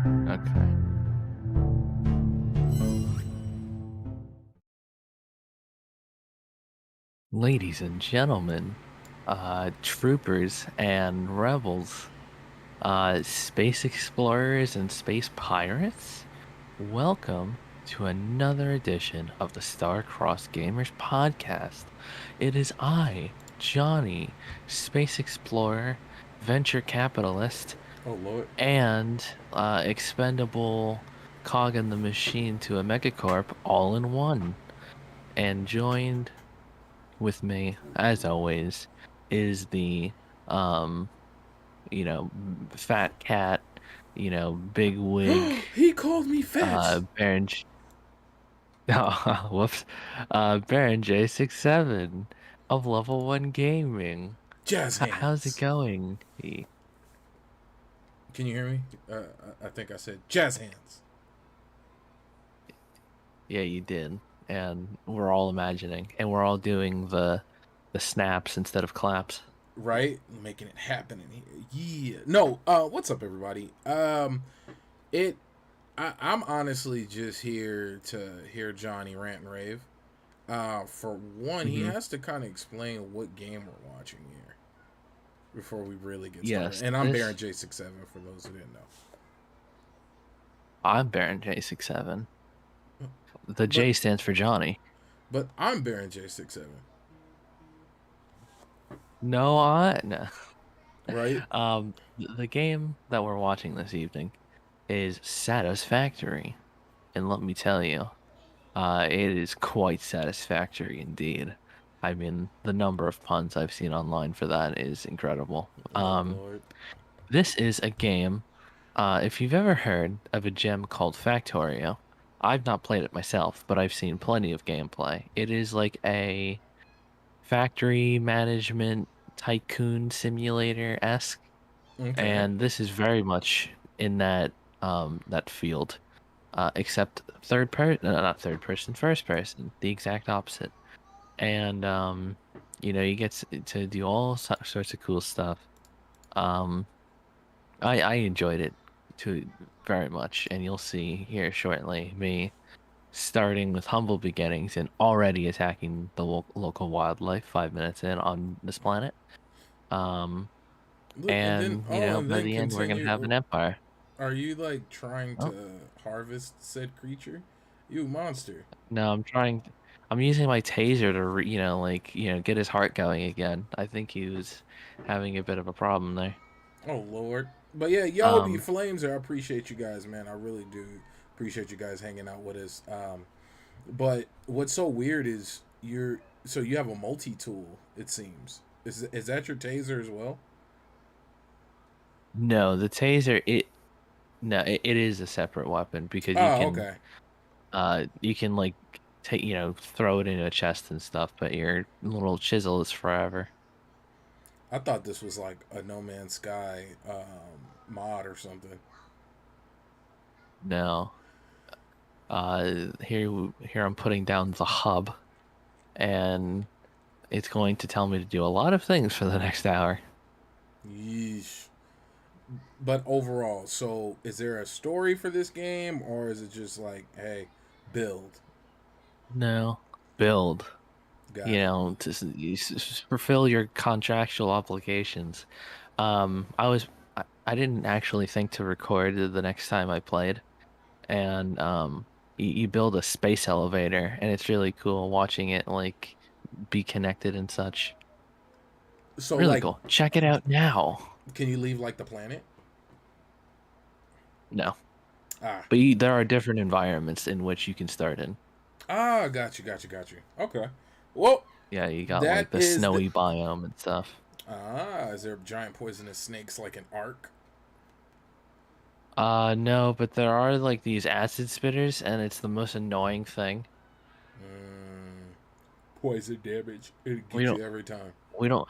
Okay. Ladies and gentlemen, troopers and rebels, space explorers and space pirates, welcome to another edition of the StarCrossed Gamers podcast. It is I, Johnny, space explorer, venture capitalist, Oh Lord. and expendable cog in the machine to a megacorp all in one. And joined with me, as always, is the um, fat cat, big wig, He called me fat. Baron. Oh, whoops, Baron J67 of Level 1 Gaming. Jazz How's it hands. going? Can you hear me? I think I said jazz hands. Yeah, you did, and we're all imagining, and we're all doing the snaps instead of claps. Right? Making it happen in here. Yeah. No, what's up everybody? It I'm honestly just here to hear Johnny rant and rave. For one, he Hmm. has to kind of explain what game we're watching here before we really get started. Yes, And I'm Baron this. J67 for those who didn't know. I'm Baron J67. The But J stands for Johnny. I'm Baron J67, No, I no. right? The game that we're watching this evening is Satisfactory, and let me tell you, it is quite satisfactory indeed. I mean, the number of puns I've seen online for that is incredible. Oh Lord. This is a game. If you've ever heard of a gem called Factorio, I've not played it myself, but I've seen plenty of gameplay. It is like a factory management tycoon simulator-esque, Okay. and this is very much in that field, except not third person, first person, the exact opposite. And you get to do all sorts of cool stuff. Um, I enjoyed it too very much, and you'll see here shortly me starting with humble beginnings and already attacking the local wildlife 5 minutes in on this planet. Um, Look, and then and by the end we're gonna have continue. an empire. Are you like trying Oh to harvest said creature? You monster. no, I'm using my taser to get his heart going again. I think he was having a bit of a problem there. Oh Lord. But yeah, y'all be Um, flames. I appreciate you guys, man. I really do appreciate you guys hanging out with us. But what's so weird is you have a multi tool. It seems is that your taser as well? no, the taser no, it is a separate weapon because Oh, okay. you can like take throw it in a chest and stuff, but your little chisel is forever. I thought this was like a No Man's Sky mod or something. No. Here I'm putting down the hub, and it's going to tell me to do a lot of things for the next hour. Yeesh. But overall, so is there a story for this game, or is it just like, hey, build? No, build. Got it. Fulfill your contractual obligations. I didn't actually think to record the next time I played, and you build a space elevator, and it's really cool watching it like be connected and such. So, Really like, cool. Check it out now. can you leave like the planet? No, Ah, but there are different environments in which you can start in. got you. Okay. Well, Yeah, you got that like the is the. snowy biome and stuff. Is there giant poisonous snakes like an ark? No, but there are like these acid spitters, and it's the most annoying thing. Mm, poison damage. It We gets don't, you every time. we don't,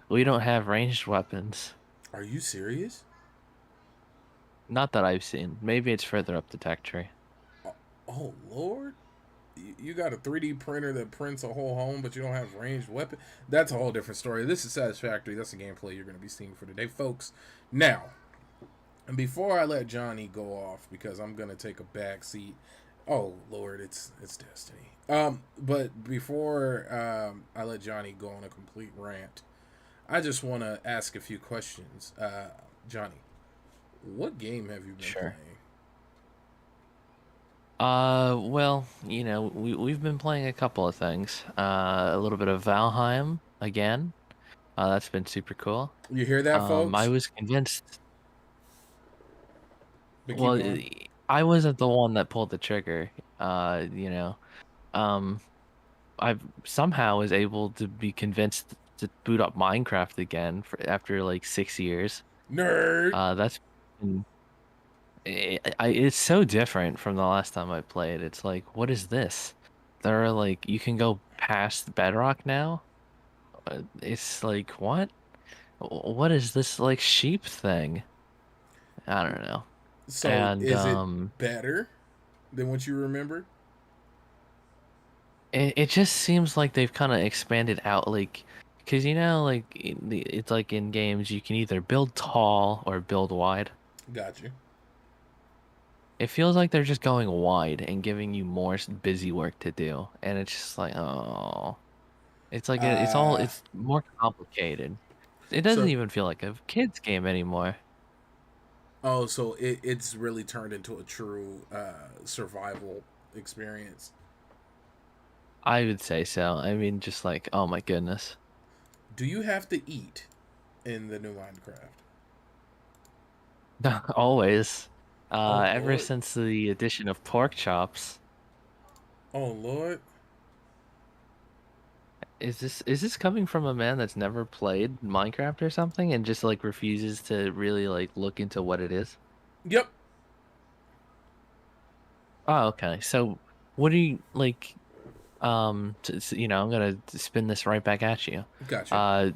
we don't have ranged weapons. Are you serious? Not that I've seen. Maybe it's further up the tech tree. Oh Lord. You got a 3D printer that prints a whole home, but you don't have ranged weapon. That's a whole different story. This is Satisfactory. That's the gameplay you're going to be seeing for today, folks. Now, And before I let Johnny go off, because I'm gonna take a back seat. Oh Lord, it's Destiny. But before I let Johnny go on a complete rant, I just want to ask a few questions. Johnny, what game have you been Sure. playing? Well, we've been playing a couple of things. A little bit of Valheim again. That's been super cool. You hear that, I folks? was convinced. But keep Well, going. I wasn't the one that pulled the trigger. Um, I somehow was able to be convinced to boot up Minecraft again after like 6 years. Nerd. That's been, it's so different from the last time I played. It's like, what is this? There are like you can go past Bedrock now. It's like what? What is this like sheep thing? I don't know. So And is it better than what you remember? it just seems like they've kind of expanded out, like, because like it's like in games you can either build tall or build wide. Got you. It feels like they're just going wide and giving you more busy work to do, and it's just like, oh, it's like Uh, it's more complicated. It doesn't so even feel like a kid's game anymore. so it's really turned into a true survival experience. I would say so. I mean, just like, oh my goodness. Do you have to eat in the new Minecraft? Always. Oh Ever Lord. since the addition of pork chops. Oh Lord. Is this coming from a man that's never played Minecraft or something and just like refuses to really like look into what it is? Yep. Oh, okay. So what do you like I'm gonna spin this right back at you. Gotcha. Uh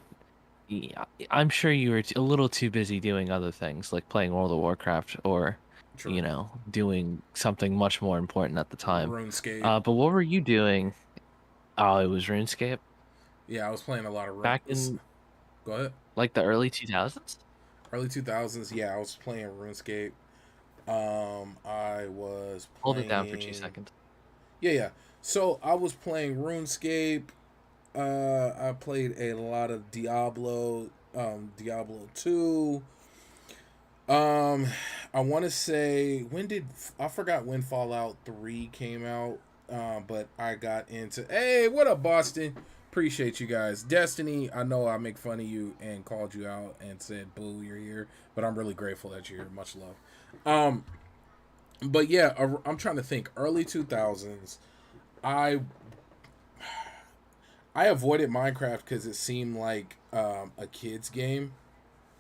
yeah, I'm sure you were a little too busy doing other things like playing World of Warcraft or True. doing something much more important at the time. RuneScape. But what were you doing? Oh, it was RuneScape Yeah, I was playing a lot of back in Go ahead. like the early 2000s? Early 2000s. Yeah, I was playing RuneScape. I was Hold it down for two playing. seconds. Yeah, yeah. So I was playing RuneScape. I played a lot of Diablo. Diablo 2. Um, I want to say I forgot when Fallout 3 came out. But I got into. Hey, what up, Boston? Appreciate you guys. Destiny, I know I make fun of you and called you out and said, "Boo, you're here," but I'm really grateful that you're here. Much love. Um, but yeah, I'm trying to think. Early 2000s, I I avoided Minecraft because it seemed like a kid's game.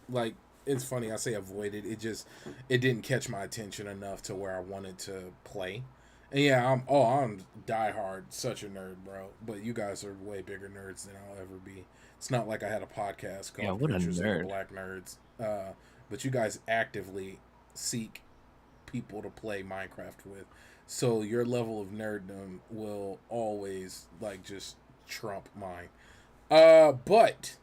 Like, it's funny, I say avoided. It didn't catch my attention enough to where I wanted to play. And yeah, I'm diehard, such a nerd, bro. But you guys are way bigger nerds than I'll ever be. It's not like I had a podcast Yeah, called what a Pictures of the nerd. Black Nerds. But you guys actively seek people to play Minecraft with. So your level of nerddom will always like just trump mine. But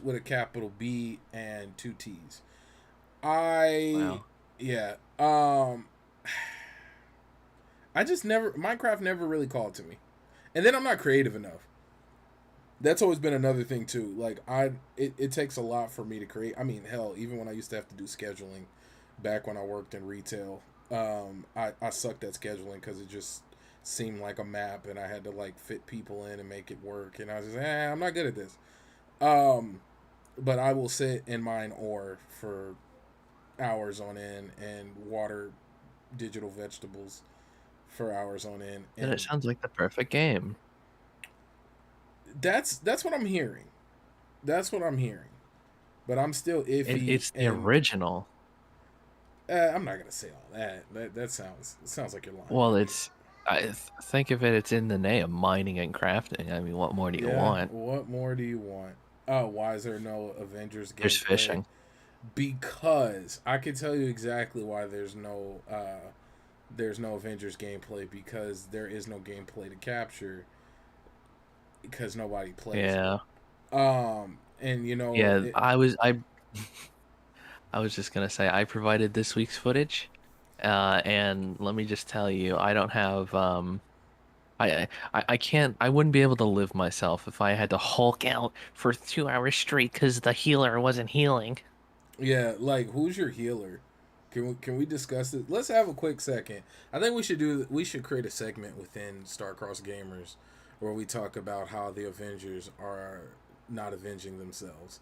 with a capital B and two T's. I Wow. yeah. I just never Minecraft never really called to me. And then I'm not creative enough. That's always been another thing too. Like it takes a lot for me to create. I mean, hell, even when I used to have to do scheduling back when I worked in retail, I sucked at scheduling because it just seemed like a map and I had to like fit people in and make it work. And I was just, I'm not good at this. Um, but I will sit in mine ore for hours on end and water digital vegetables for hours on end, Then it and sounds like the perfect game. that's what I'm hearing. That's what I'm hearing. But I'm still iffy, It's the and original. I'm not gonna say all that. That sounds like you're lying Well, to me. think of it, it's in the name, mining and crafting. I mean, what more do you Yeah. want? What more do you want? Oh, why is there no Avengers There's gameplay? fishing. Because I can tell you exactly why there's no Avengers gameplay, because there is no gameplay to capture because nobody plays Yeah. it. And Yeah, I I was just gonna say I provided this week's footage, and let me just tell you, I don't have I can't I wouldn't be able to live myself if I had to Hulk out for 2 hours straight because the healer wasn't healing. Yeah, like who's your healer? Can we discuss it? Let's have a quick second. I think we should create a segment within StarCrossed Gamers where we talk about how the Avengers are not avenging themselves.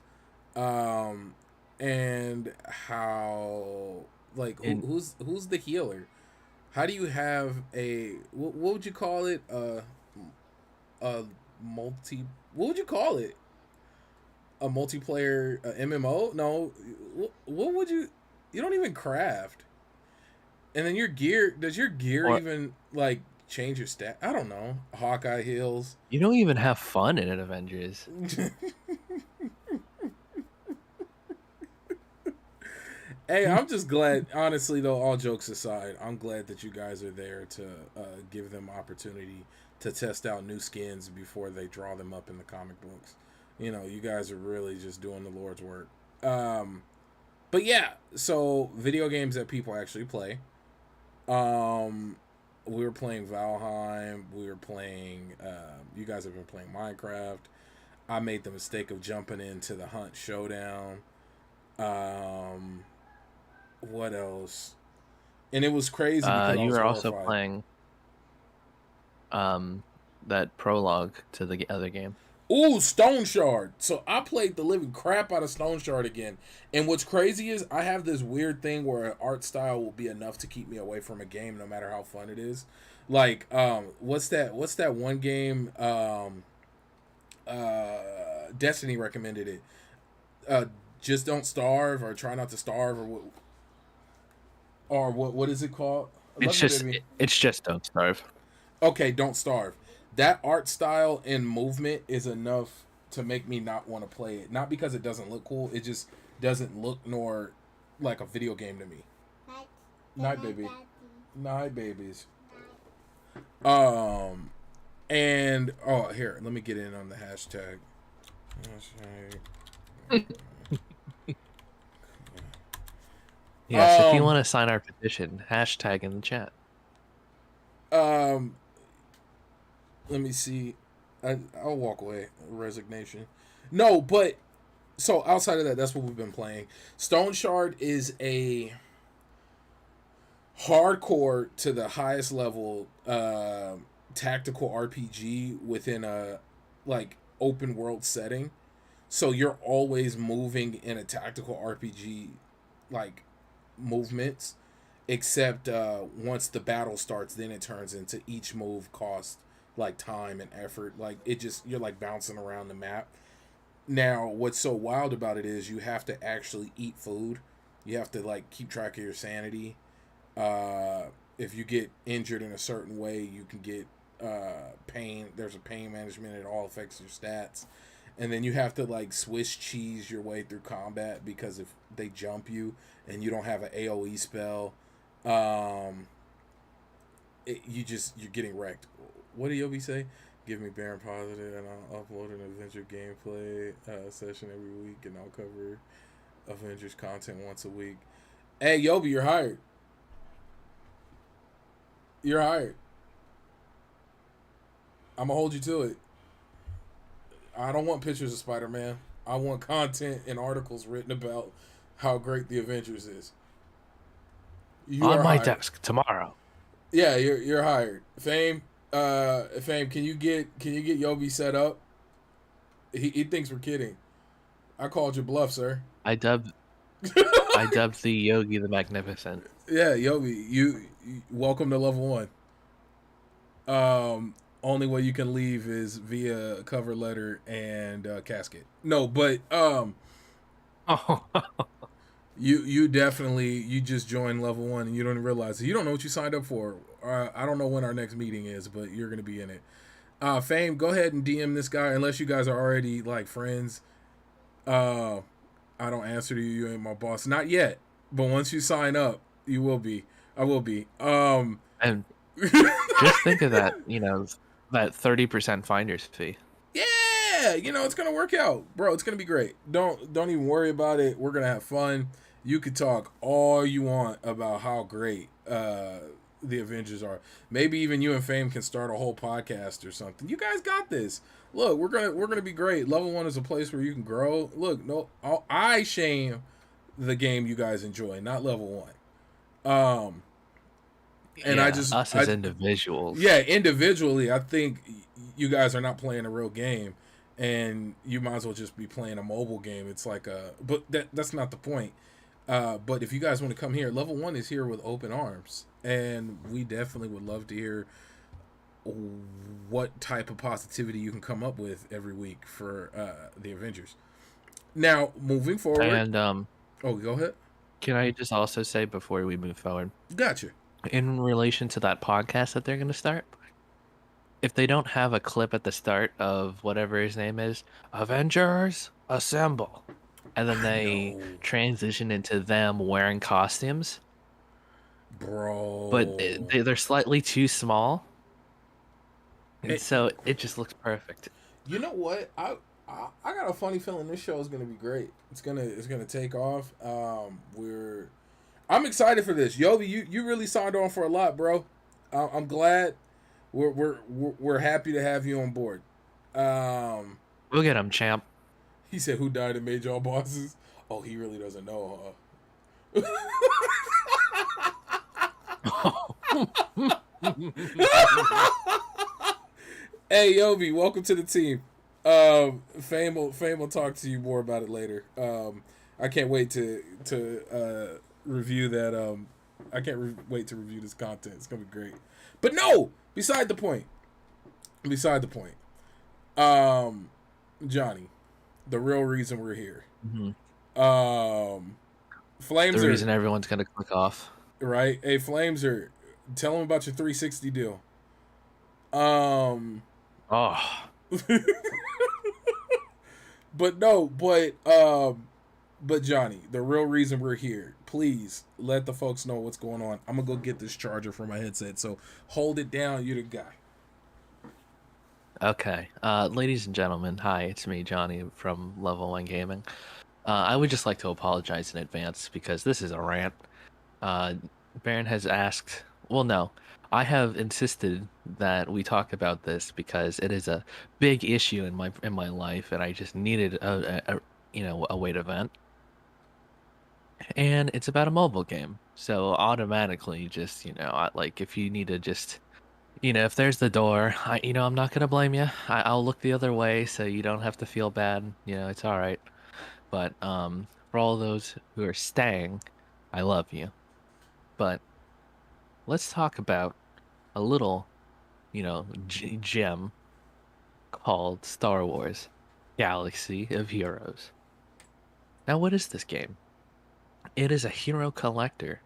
Um and how like And who's the healer? How do you have a what would you call it? A multi what would you call it? A multiplayer MMO? No, what would you? You don't even craft. And then your gear, does your gear or even like change your stat? I don't know. Hawkeye heals. you don't even have fun in an Avengers. Hey, I'm just glad. Honestly, though, all jokes aside, I'm glad that you guys are there to give them opportunity to test out new skins before they draw them up in the comic books. You know, you guys are really just doing the Lord's work. Um, but yeah, so video games that people actually play. Um, we were playing Valheim. We were playing. You guys have been playing Minecraft. I made the mistake of jumping into the Hunt Showdown. Um, what else? And it was crazy because I You was were also horrified. playing um that prologue to the other game. Ooh, Stone Shard. So I played the living crap out of Stone Shard again. And what's crazy is I have this weird thing where an art style will be enough to keep me away from a game no matter how fun it is. Like, what's that one game? Destiny recommended it. Uh just don't starve or try not to starve or what is it called? I love you, baby. It's just Don't Starve. Okay, don't starve. That art style and movement is enough to make me not want to play it. Not because it doesn't look cool, it just doesn't look nor like a video game to me. Night, baby. Night, babies. Um, and oh, here, let me get in on the hashtag. Yes, if you Um, want to sign our petition, hashtag in the chat. um, let me see. I'll walk away. Resignation. No, but so outside of that, that's what we've been playing. Stone Shard is a hardcore to the highest level tactical RPG within a like open world setting. So you're always moving in a tactical RPG like movements, except once the battle starts, then it turns into each move cost like time and effort. Like it just you're like bouncing around the map. Now, what's so wild about it is you have to actually eat food. You have to like keep track of your sanity. Uh, if you get injured in a certain way, you can get pain. There's a pain management. It all affects your stats. And then you have to like Swiss cheese your way through combat because if they jump you and you don't have an AOE spell, um, you're getting wrecked. What did Yobi say? Give me Baron Positive and I'll upload an Avenger gameplay session every week and I'll cover Avengers content once a week. Hey Yobi, you're hired. You're hired. I'm gonna hold you to it. I don't want pictures of Spider-Man. I want content and articles written about how great the Avengers is. You On are my hired. desk tomorrow. Yeah, you're hired. Fame, can you get Yobi set up? He thinks we're kidding. I called your bluff, sir. I dubbed I dubbed the Yogi the Magnificent. Yeah, Yobi, you welcome to level one. Only way you can leave is via cover letter and casket. No, but Oh, you definitely you just joined level one and you don't realize it. You don't know what you signed up for. I don't know when our next meeting is, but you're gonna be in it. Fame, go ahead and DM this guy unless you guys are already like friends. Uh, I don't answer to you. You ain't my boss, not yet. But once you sign up, you will be. I will be. and just think of that, that 30% finder's fee. Yeah, it's gonna work out, bro. It's gonna be great. Don't even worry about it. We're gonna have fun. You could talk all you want about how great the Avengers are. Maybe even you and Fame can start a whole podcast or something. You guys got this. Look, we're gonna be great. Level 1 is a place where you can grow. Look, no, I shame the game you guys enjoy, not level 1. And I Yeah, just us as individuals. yeah, individually, I think you guys are not playing a real game, and you might as well just be playing a mobile game. It's like but that's not the point. But if you guys want to come here, level 1 is here with open arms, and we definitely would love to hear what type of positivity you can come up with every week for the Avengers. Now, moving forward. And Oh, go ahead. can I just also say before we move forward, Gotcha. in relation to that podcast that they're going to start, if they don't have a clip at the start of whatever his name is, Avengers Assemble, and then I they know, transition into them wearing costumes, but bro. they're slightly too small, and It, so it just looks perfect. you know what? I got a funny feeling this show is gonna be great. It's gonna take off. I'm excited for this. Yobi, you really signed on for a lot, bro. I'm glad. We're happy to have you on board. Um, We'll get him, champ. he said, "Who died and made y'all bosses?" Oh, he really doesn't know, huh? Hey, Yobi, welcome to the team. Fame will talk to you more about it later. I can't wait to review that. I can't wait to review this content. It's gonna be great. But no, beside the point. Beside the point. Um, Johnny, the real reason we're here. Mhm. The Flames reason are everyone's gonna click off. right. Hey, Flames are. Tell them about your 360 deal. Um, Oh, but no, but Johnny, the real reason we're here. Please let the folks know what's going on. I'm gonna go get this charger for my headset. So hold it down. You're the guy. okay. Ladies and gentlemen, hi, it's me, Johnny from Level 1 Gaming. I would just like to apologize in advance because this is a rant. Uh, Baron has asked, well, no, I have insisted that we talk about this because it is a big issue in my life, and I just needed a way to vent. And it's about a mobile game, so automatically, just like if you need to just if there's the door, I'm not gonna blame you. I'll look the other way, so you don't have to feel bad. It's all right. But for all those who are staying, I love you. But let's talk about a little, gem called Star Wars Galaxy of Heroes. Now, what is this game? It is a hero collector,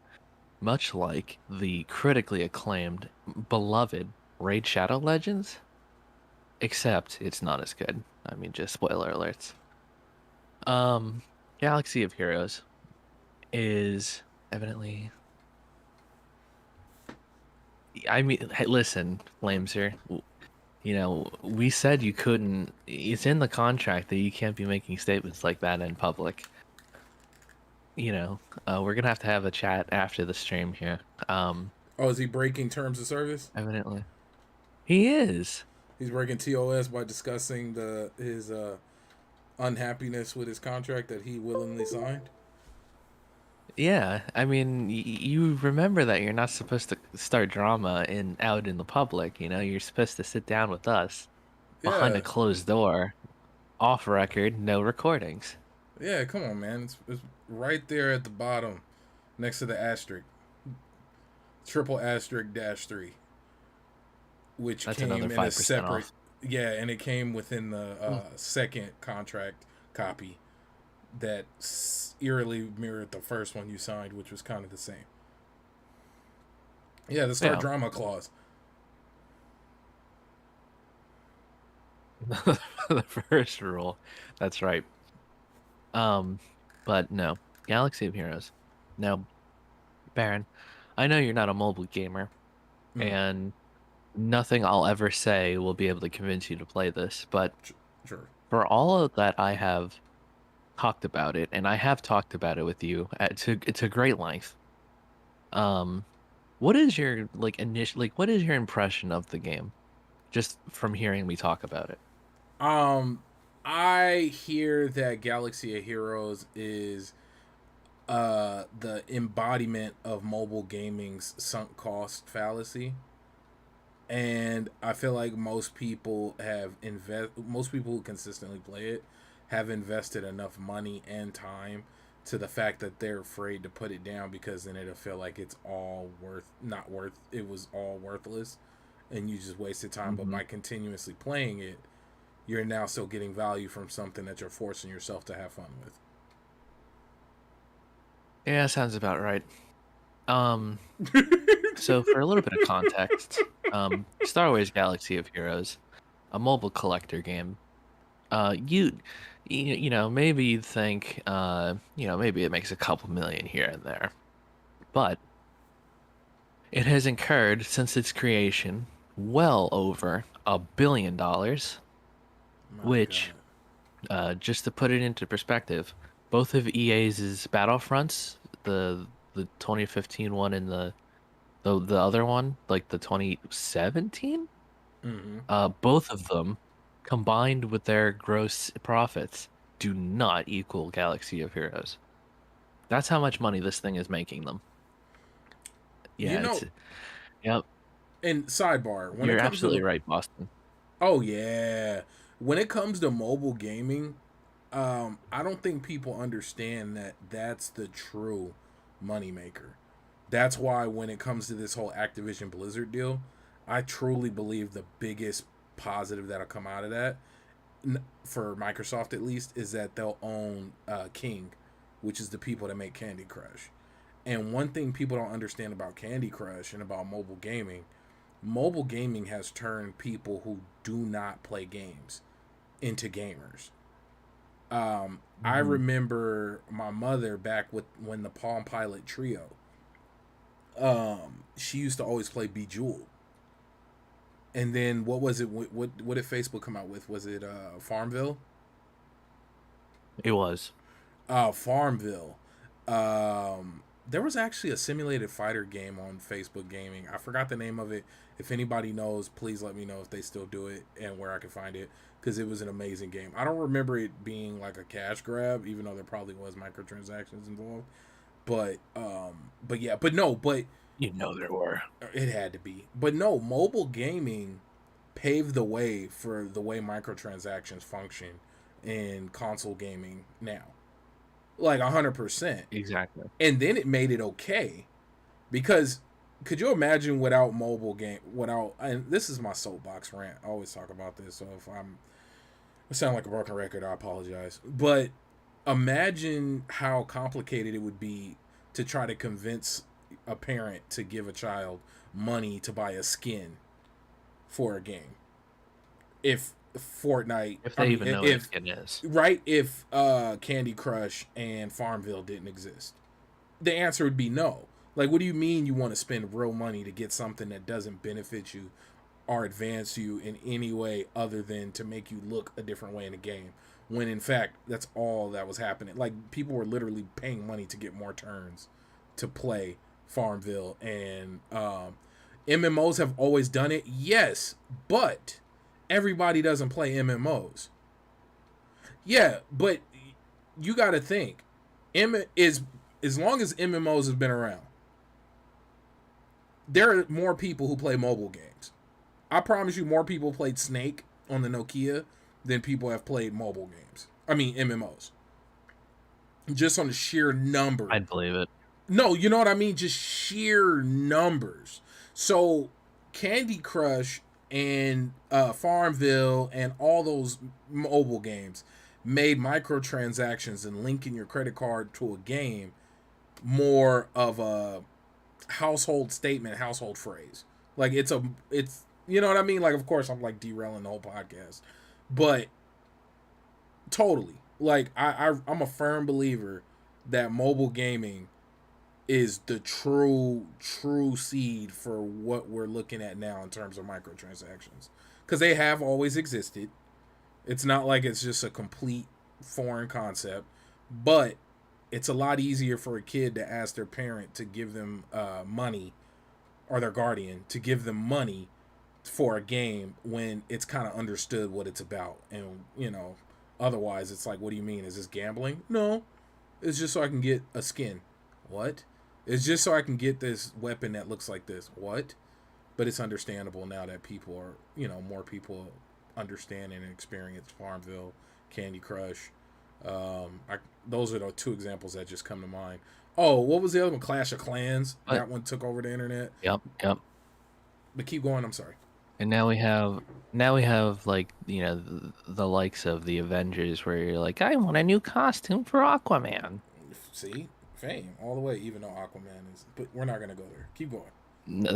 much like the critically acclaimed, beloved Raid Shadow Legends, except it's not as good. I mean, just spoiler alerts. Um, Galaxy of Heroes is evidently. I mean, hey, listen, Flameser. We said you couldn't. It's in the contract that you can't be making statements like that in public. We're gonna have to have a chat after the stream here. Oh, is he breaking terms of service? Evidently, he is. He's breaking TOS by discussing his unhappiness with his contract that he willingly signed. Yeah, I mean, you remember that you're not supposed to start drama out in the public. You're supposed to sit down with us behind Yeah, a closed door, off record, no recordings. yeah. Come on, man. It's right there at the bottom, next to the asterisk, triple asterisk dash 3, which That's another came in a 5% separate. off. Yeah, and it came within the Hmm. second contract copy that eerily mirrored the first one you signed, which was kind of the same. Yeah, the start Yeah, drama clause. the first rule. That's right. Um, but no, Galaxy of Heroes. Now, Baron, I know you're not a mobile gamer, Mm, and nothing I'll ever say will be able to convince you to play this, but sure. for all of that I have talked about it, and I have talked about it with you to great length. Um, what is your like initial like what is your impression of the game just from hearing me talk about it? Um, I hear that Galaxy of Heroes is the embodiment of mobile gaming's sunk cost fallacy. And I feel like most people who consistently play it have invested enough money and time to the fact that they're afraid to put it down, because then it'll feel like it's all not worth it was all worthless and you just wasted time. But Hmm. by continuously playing it, you're now still getting value from something that you're forcing yourself to have fun Yeah, sounds about right. Um, with. so for a little bit of context, Star Wars Galaxy of Heroes, a mobile collector game. You know, maybe you'd think, maybe it makes a couple million here and there, but it has incurred since its creation well over $1 billion, My which, God. just to put it into perspective, both of EA's Battlefronts, the 2015 one and the other one, like the 2017, Mm-hmm. both of them combined with their gross profits do not equal Galaxy of Heroes. That's how much money this thing is making them. You Yeah, know, yep, and sidebar, when it you're comes to absolutely the right, Boston. oh yeah, when it comes to mobile gaming, I don't think people understand that that's the true moneymaker. That's why when it comes to this whole Activision Blizzard deal, I truly believe the biggest positive that'll come out of that, for Microsoft at least, is that they'll own King, which is the people that make Candy Crush. And one thing people don't understand about Candy Crush and about mobile gaming has turned people who do not play games into gamers. I Hmm. remember my mother back with when the Palm Pilot Trio. She used to always play Bejeweled. And then what was it? What did Facebook come out with? Was it Farmville? It was. Farmville. There was actually a simulated fighter game on Facebook Gaming. I forgot the name of it. If anybody knows, please let me know if they still do it and where I can find it, because it was an amazing game. I don't remember it being like a cash grab, even though there probably was microtransactions involved. But yeah, but no, but You know there were. it had to be. But no, mobile gaming paved the way for the way microtransactions function in console gaming now, like 100%. Exactly. And then it made it okay, because could you imagine without mobile game, without, and this is my soapbox rant, I always talk about this, so if I sound like a broken record, I apologize, but imagine how complicated it would be to try to convince a parent to give a child money to buy a skin for a game if Fortnite, If I they mean, even know what a if skin is. right, if Candy Crush and Farmville didn't exist, the answer would be no. Like, what do you mean you want to spend real money to get something that doesn't benefit you or advance you in any way other than to make you look a different way in the game? When in fact, that's all that was happening. Like, people were literally paying money to get more turns to play Farmville. And MMOs have always done it, yes, but everybody doesn't play MMOs. Yeah, but you got to think, M is as long as MMOs have been around, there are more people who play mobile games. I promise you, more people played Snake on the Nokia than people have played mobile games. I mean MMOs. Just on the sheer number. I'd believe it. No, you know what I mean? Just sheer numbers. So Candy Crush and Farmville and all those mobile games made microtransactions and linking your credit card to a game more of a household statement, household phrase. Like it's you know what I mean? Like, of course I'm like derailing the whole podcast, but totally. Like I'm a firm believer that mobile gaming is the true seed for what we're looking at now in terms of microtransactions, because they have always existed. It's not like it's just a complete foreign concept. but it's a lot easier for a kid to ask their parent to give them money, or their guardian to give them money for a game when it's kind of understood what it's about. And otherwise it's like, what do you mean, is this gambling? No, it's just so I can get a skin. What? It's just so I can get this weapon that looks like this. What? But it's understandable now that people are, more people understand and experience Farmville, Candy Crush. Those are the two examples that just come to mind. Oh, what was the other one? Clash of Clans. But That one took over the internet. yep, yep. But keep going. I'm sorry. And now we have like, the likes of the Avengers where you're like, I want a new costume for Aquaman. See, fame all the way. Even though Aquaman is, but we're not gonna go there. Keep going. That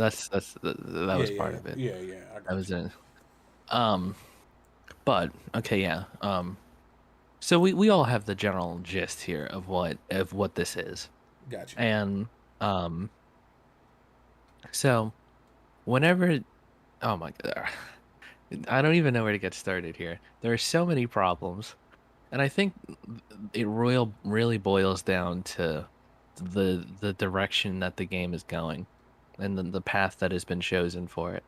Yeah, was yeah, part yeah, of it. yeah, yeah. I That got was you. it. Um, but okay, yeah. So we all have the general gist here of what this is. Got you. And um so whenever oh my god, I don't even know where to get started here. There are so many problems, and I think it really boils down to the direction that the game is going and the path that has been chosen for it.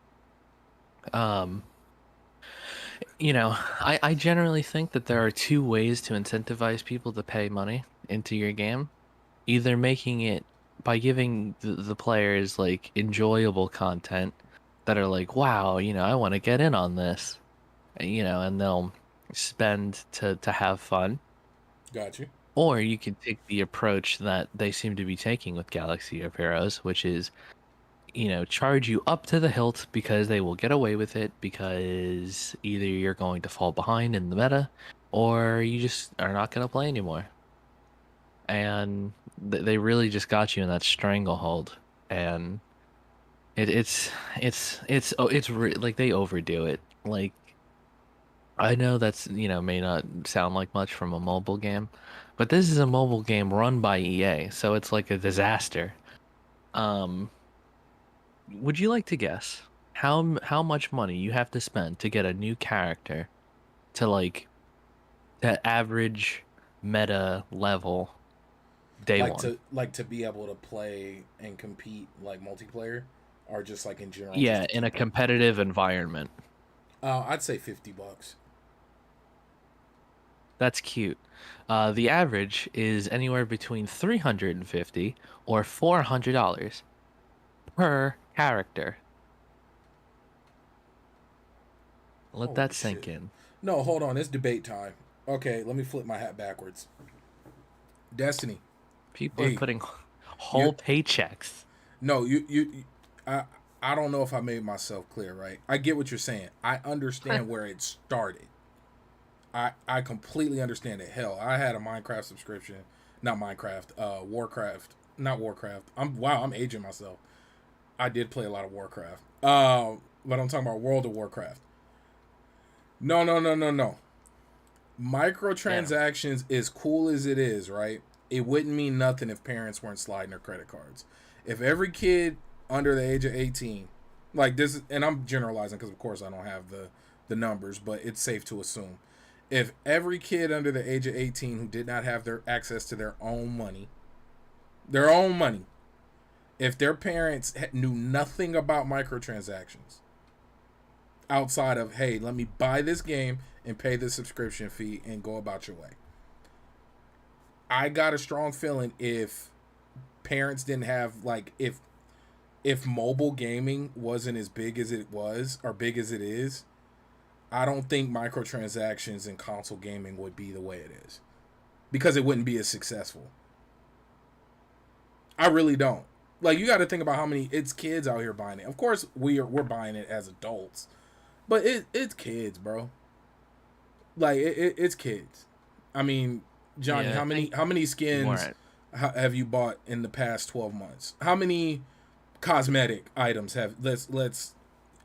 Um I generally think that there are two ways to incentivize people to pay money into your game. Either making it by giving the players like enjoyable content that are like, wow, I want to get in on this, and they'll spend to have fun. Got you. Or you could take the approach that they seem to be taking with Galaxy of Heroes, which is, charge you up to the hilt because they will get away with it because either you're going to fall behind in the meta or you just are not going to play anymore. And they really just got you in that stranglehold, and like they overdo it. Like, I know that's, may not sound like much from a mobile game, but this is a mobile game run by EA, so it's like a disaster. um would you like to guess how much money you have to spend to get a new character to like that average meta level day one? Like to be able to play and compete like multiplayer, or just like in general, just Yeah, to in a keep up. competitive environment. I'd say $50. That's cute. The average is anywhere between 350 or $400 per character. Let Holy that sink shit! in. No, hold on. It's debate time. Okay, let me flip my hat backwards. Destiny, People are D. putting You whole paychecks. no, I I don't know if I made myself clear. Right? I get what you're saying. I understand where it started. I completely understand it. Hell, I had a Minecraft subscription, not Minecraft, Warcraft, not Warcraft. I'm aging myself. I did play a lot of Warcraft. But I'm talking about World of Warcraft. No, no, no, no, no. Yeah. Microtransactions, as cool as it is, right? It wouldn't mean nothing if parents weren't sliding their credit cards. If every kid under the age of 18, like this, and I'm generalizing because of course I don't have the numbers, but it's safe to assume if every kid under the age of 18 who did not have their access to their own money, if their parents knew nothing about microtransactions outside of, hey, let me buy this game and pay the subscription fee and go about your way, I got a strong feeling if parents didn't have like if mobile gaming wasn't as big as it was or big as it is, I don't think microtransactions in console gaming would be the way it is because it wouldn't be as successful. I really don't. Like, you got to think about how many it's kids out here buying it. Of course, we're buying it as adults, but it's kids, bro. Like it's kids. I mean, Johnny, Yeah, I think how many you skins weren't. have you bought in the past 12 months? How many cosmetic items have let's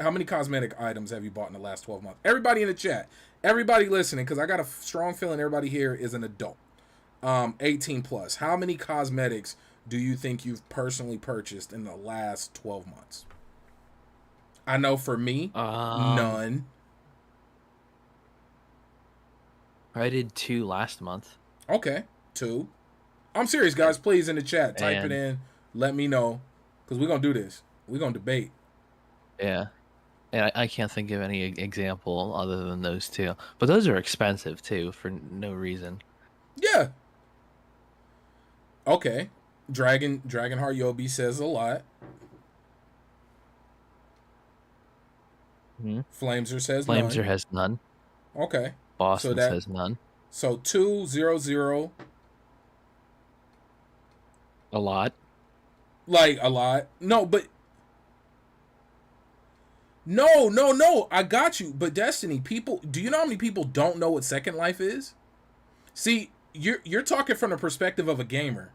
how many cosmetic items have you bought in the last 12 months? Everybody in the chat, everybody listening, because I got a strong feeling everybody here is an adult, 18 plus. How many cosmetics do you think you've personally purchased in the last 12 months? I know for me, Um, none. I did two last month. Okay, 2. I'm serious, guys. Please in the chat, type it And in. Let me know, because we're gonna do this. We're gonna debate. yeah. And I can't think of any example other than those two. But those are expensive too for no reason. Yeah. Okay. Dragonheart Yobi says a lot. Hmm. Flameser says none. Flameser has none. Okay. So Boston that says none. so 200, A lot. like a lot. No, but no. I got you. But Destiny, people, do you know how many people don't know what Second Life is? See, you're talking from the perspective of a gamer.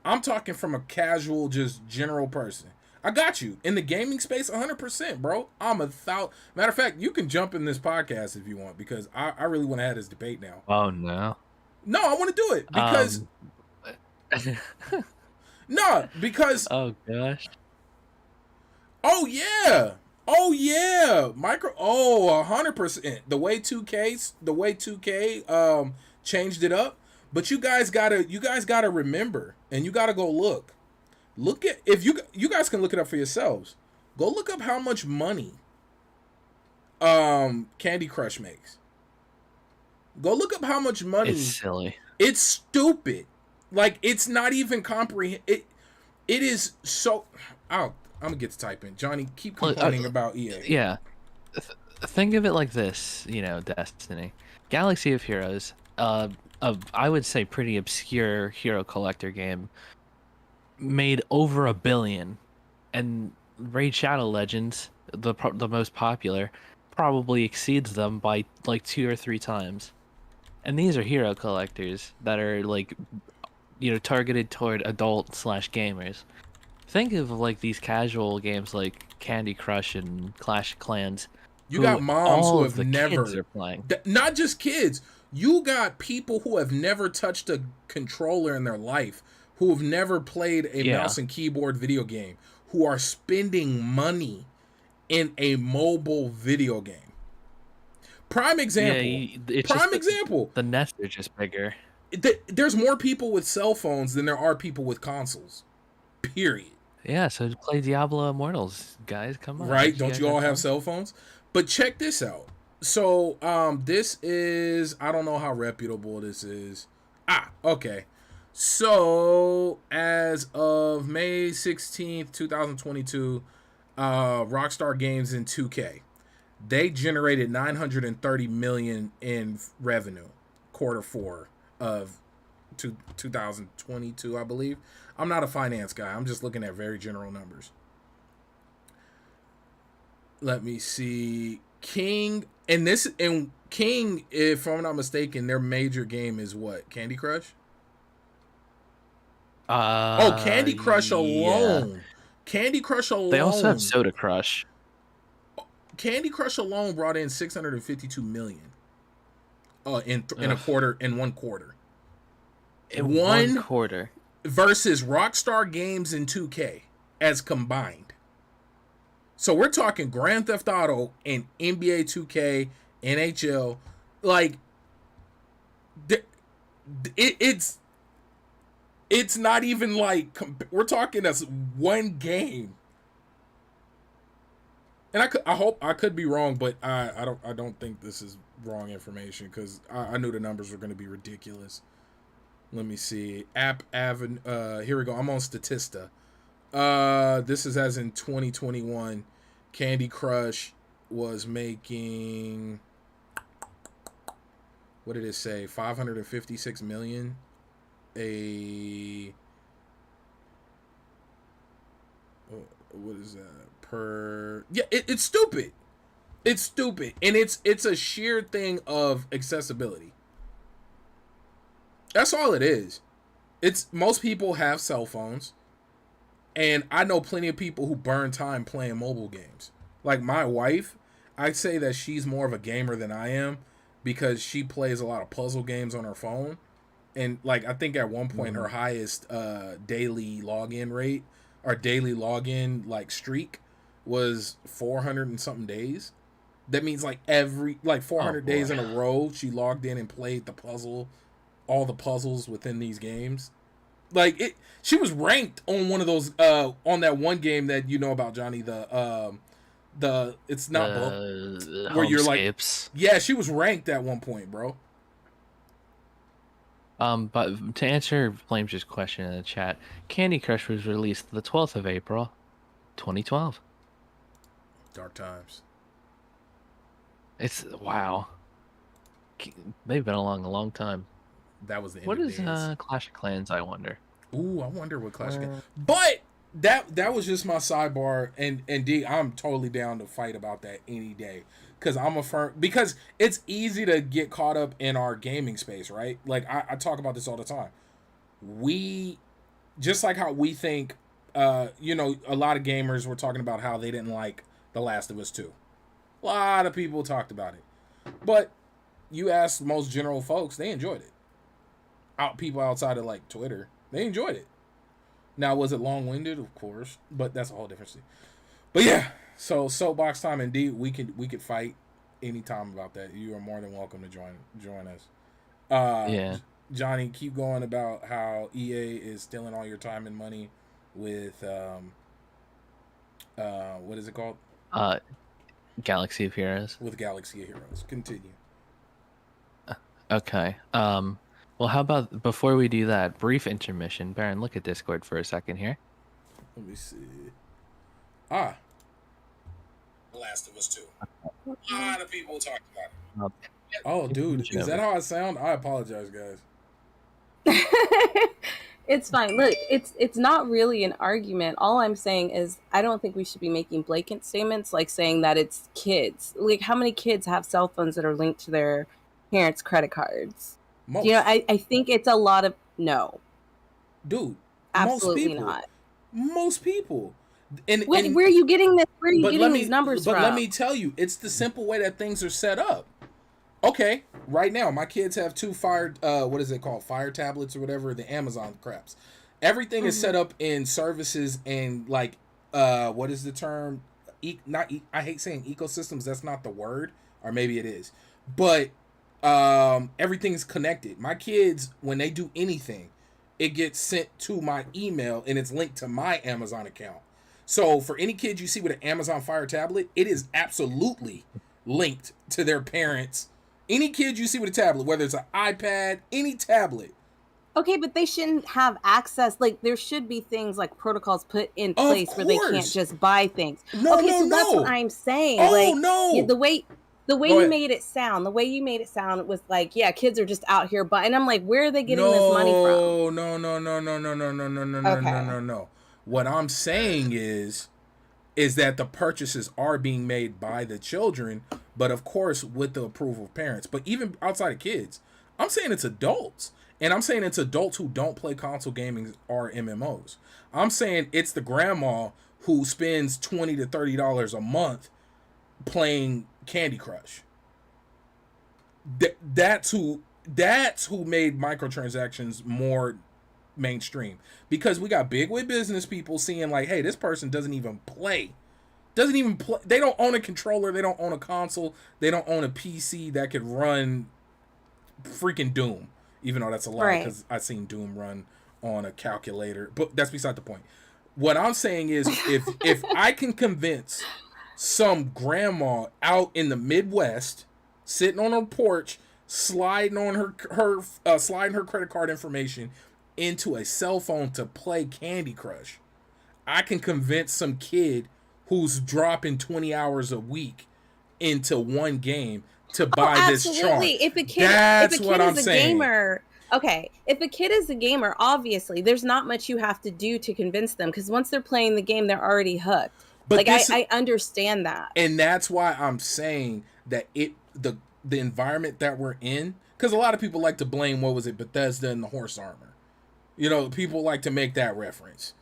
I'm talking from a casual, just general person. I got you in the gaming space, 100%, bro. Matter of fact, you can jump in this podcast if you want, because I really want to have this debate now. Oh no. No, I want to do it because Um. no, because Oh gosh. oh yeah, micro. Oh, 100%. The way 2K changed it up. But you guys gotta remember, and you gotta go look. Look at, if you guys can look it up for yourselves. Go look up how much money Candy Crush makes. Go look up how much It's money. silly. It's stupid. Like, it's not even comprehend. It is so. I'm gonna get to typing. Johnny, keep Look, complaining about EA. yeah. Think of it like this, Destiny. Galaxy of Heroes, I would say pretty obscure hero collector game, made over 1 billion, and Raid Shadow Legends, the most popular, probably exceeds them by like 2 or 3 times. And these are hero collectors that are like, targeted toward adult slash gamers. Think of like these casual games like Candy Crush and Clash of Clans, You got who moms who all of have the kids never, are playing. not just kids. You got people who have never touched a controller in their life, who have never played a Yeah. mouse and keyboard video game, who are spending money in a mobile video game. Prime Yeah, example. it's just Prime that example. the nests are just bigger. There's more people with cell phones than there are people with consoles. Period. Yeah, so play Diablo Immortals, guys. Come on, Right? don't you Don't guys you all have have fun? cell phones? But check this out. So, this is, I don't know how reputable this is. Okay. So, as of May 16th, 2022, Rockstar Games in 2K, they generated 930 million in revenue, quarter 4 of 2022, I believe. I'm not a finance guy. I'm just looking at very general numbers. Let me see. King, if I'm not mistaken, their major game is what? Candy Crush? Oh, Candy Crush Yeah. alone. Candy Crush They also have alone. Soda Crush. Candy Crush alone brought in 652 million. In a Ugh. quarter, in 1 quarter. In one One quarter. versus Rockstar Games and 2K as combined. So we're talking Grand Theft Auto and NBA 2K, NHL, like it's not even like, we're talking as one game. And I hope I could be wrong, but I don't think this is wrong information, because I knew the numbers were going to be ridiculous. Let me see. App Aven. Here we go. I'm on Statista. This is as in 2021. Candy Crush was making, what did it say? 556 million. What is that per? Yeah, it's stupid. It's stupid, and it's a sheer thing of accessibility. That's all it is. It's, most people have cell phones. And I know plenty of people who burn time playing mobile games. Like my wife, I'd say that she's more of a gamer than I am, because she plays a lot of puzzle games on her phone. And like, I think at one point Mhm. her highest daily login rate, or daily login like streak, was 400 and something days. That means like 400 Oh days boy. in a row she logged in and played the puzzle. all the puzzles within these games. Like it, she was ranked on one of those on that one game that you know about, Johnny. The it's not book The where you're like, Homescapes. yeah, she was ranked at one point, bro. But to answer Flames' question in the chat, Candy Crush was released the 12th of April, 2012. Dark times. It's wow. They've been along a long time. That was the end What of is days. Clash of Clans, I wonder? Ooh, I wonder what Clash. But that was just my sidebar, and D, I'm totally down to fight about that any day. Because I'm a firm, because it's easy to get caught up in our gaming space, right? Like I talk about this all the time. We just like how we think, you know, a lot of gamers were talking about how they didn't like The Last of Us 2. A lot of people talked about it, but you ask most general folks, they enjoyed it. Out people outside of like Twitter, they enjoyed it. Now, was it long winded? Of course, but that's a whole different thing. But yeah, so soapbox time. Indeed, we could fight anytime about that. You are more than welcome to join us. Yeah. Johnny, keep going about how EA is stealing all your time and money with what is it called? Galaxy of Heroes. With Galaxy of Heroes. Continue. Okay. Well, how about before we do that, brief intermission. Baron, look at Discord for a second here. Let me see. The Last of Us 2. A lot of people talked about it. Oh, dude, is that how I sound? I apologize, guys. It's fine. Look, it's not really an argument. All I'm saying is I don't think we should be making blanket statements like saying that it's kids. Like, how many kids have cell phones that are linked to their parents' credit cards? Most. You know, I think it's a lot of no. Dude, absolutely not. Most people. And where are you getting this? Where are you getting these numbers from? But let me tell you, it's the simple way that things are set up. Okay, right now my kids have two fire tablets or whatever, the Amazon craps. Everything is set up in services and like what is the term? I hate saying ecosystems, that's not the word, or maybe it is. But everything is connected. My kids, when they do anything, it gets sent to my email and it's linked to my Amazon account. So for any kid you see with an Amazon Fire tablet, it is absolutely linked to their parents. Any kid you see with a tablet, whether it's an iPad, any tablet. Okay, but they shouldn't have access. Like, there should be things like protocols put in place where they can't just buy things. That's what I'm saying. The way you made it sound was like, yeah, kids are just out here buying. I'm like, where are they getting this money from? No. What I'm saying is that the purchases are being made by the children, but of course with the approval of parents. But even outside of kids, I'm saying it's adults. And I'm saying it's adults who don't play console gaming or MMOs. I'm saying it's the grandma who spends $20 to $30 a month playing Candy Crush. That's who made microtransactions more mainstream, because we got big wig business people seeing like, hey, this person doesn't even play. They don't own a controller, they don't own a console, they don't own a PC that could run freaking Doom, even though that's a lie, because I've seen Doom run on a calculator, but that's beside the point. What I'm saying is, if I can convince some grandma out in the Midwest sitting on her porch sliding on her credit card information into a cell phone to play Candy Crush, I can convince some kid who's dropping 20 hours a week into one game to buy this charm. If a kid is a gamer, okay, if a kid is a gamer, obviously there's not much you have to do to convince them, because once they're playing the game, they're already hooked. But I understand that, and that's why I'm saying that the environment that we're in, because a lot of people like to blame, what was it, Bethesda and the horse armor. You know, people like to make that reference.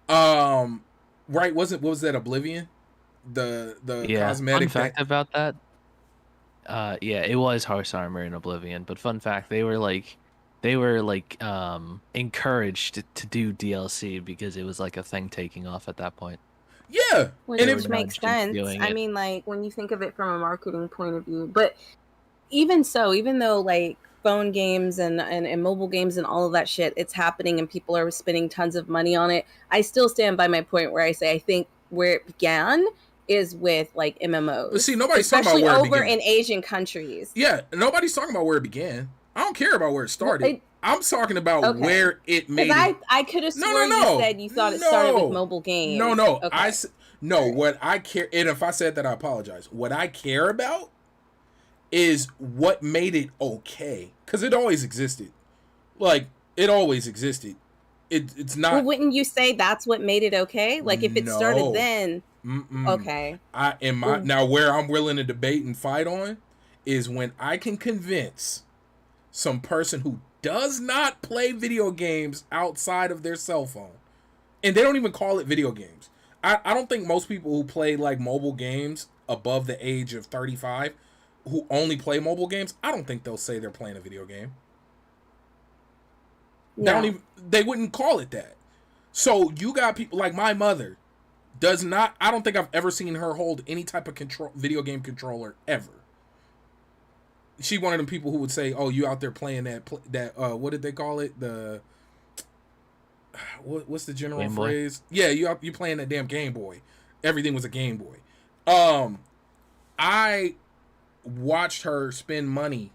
Right? What was that, Oblivion? The cosmetic. Fun fact about that. Yeah, it was horse armor in Oblivion, but fun fact, they were encouraged to do DLC because it was like a thing taking off at that point. Yeah, which makes sense. I mean, like, when you think of it from a marketing point of view, but even so, even though like phone games and mobile games and all of that shit, it's happening and people are spending tons of money on it. I still stand by my point where I say I think where it began is with like MMOs. But see, nobody's especially talking about where over it began. in Asian countries. Yeah, nobody's talking about where it began. I don't care about where it started. I'm talking about where it made it. I could have sworn you said you thought it started with mobile games. No. Okay. What I care, and if I said that, I apologize. What I care about is what made it okay, because it always existed. Like, it always existed. It's not. Well, wouldn't you say that's what made it okay? Like, if it started then, okay. Now where I'm willing to debate and fight on is when I can convince some person who does not play video games outside of their cell phone, and they don't even call it video games. I don't think most people who play like mobile games above the age of 35 who only play mobile games, I don't think they'll say they're playing a video game. No. They wouldn't call it that. So you got people like my mother does not, I don't think I've ever seen her hold any type of video game controller ever. She one of them people who would say, "Oh, you out there playing that what did they call it? What's the general phrase? Yeah, you playing that damn Game Boy. Everything was a Game Boy." I watched her spend money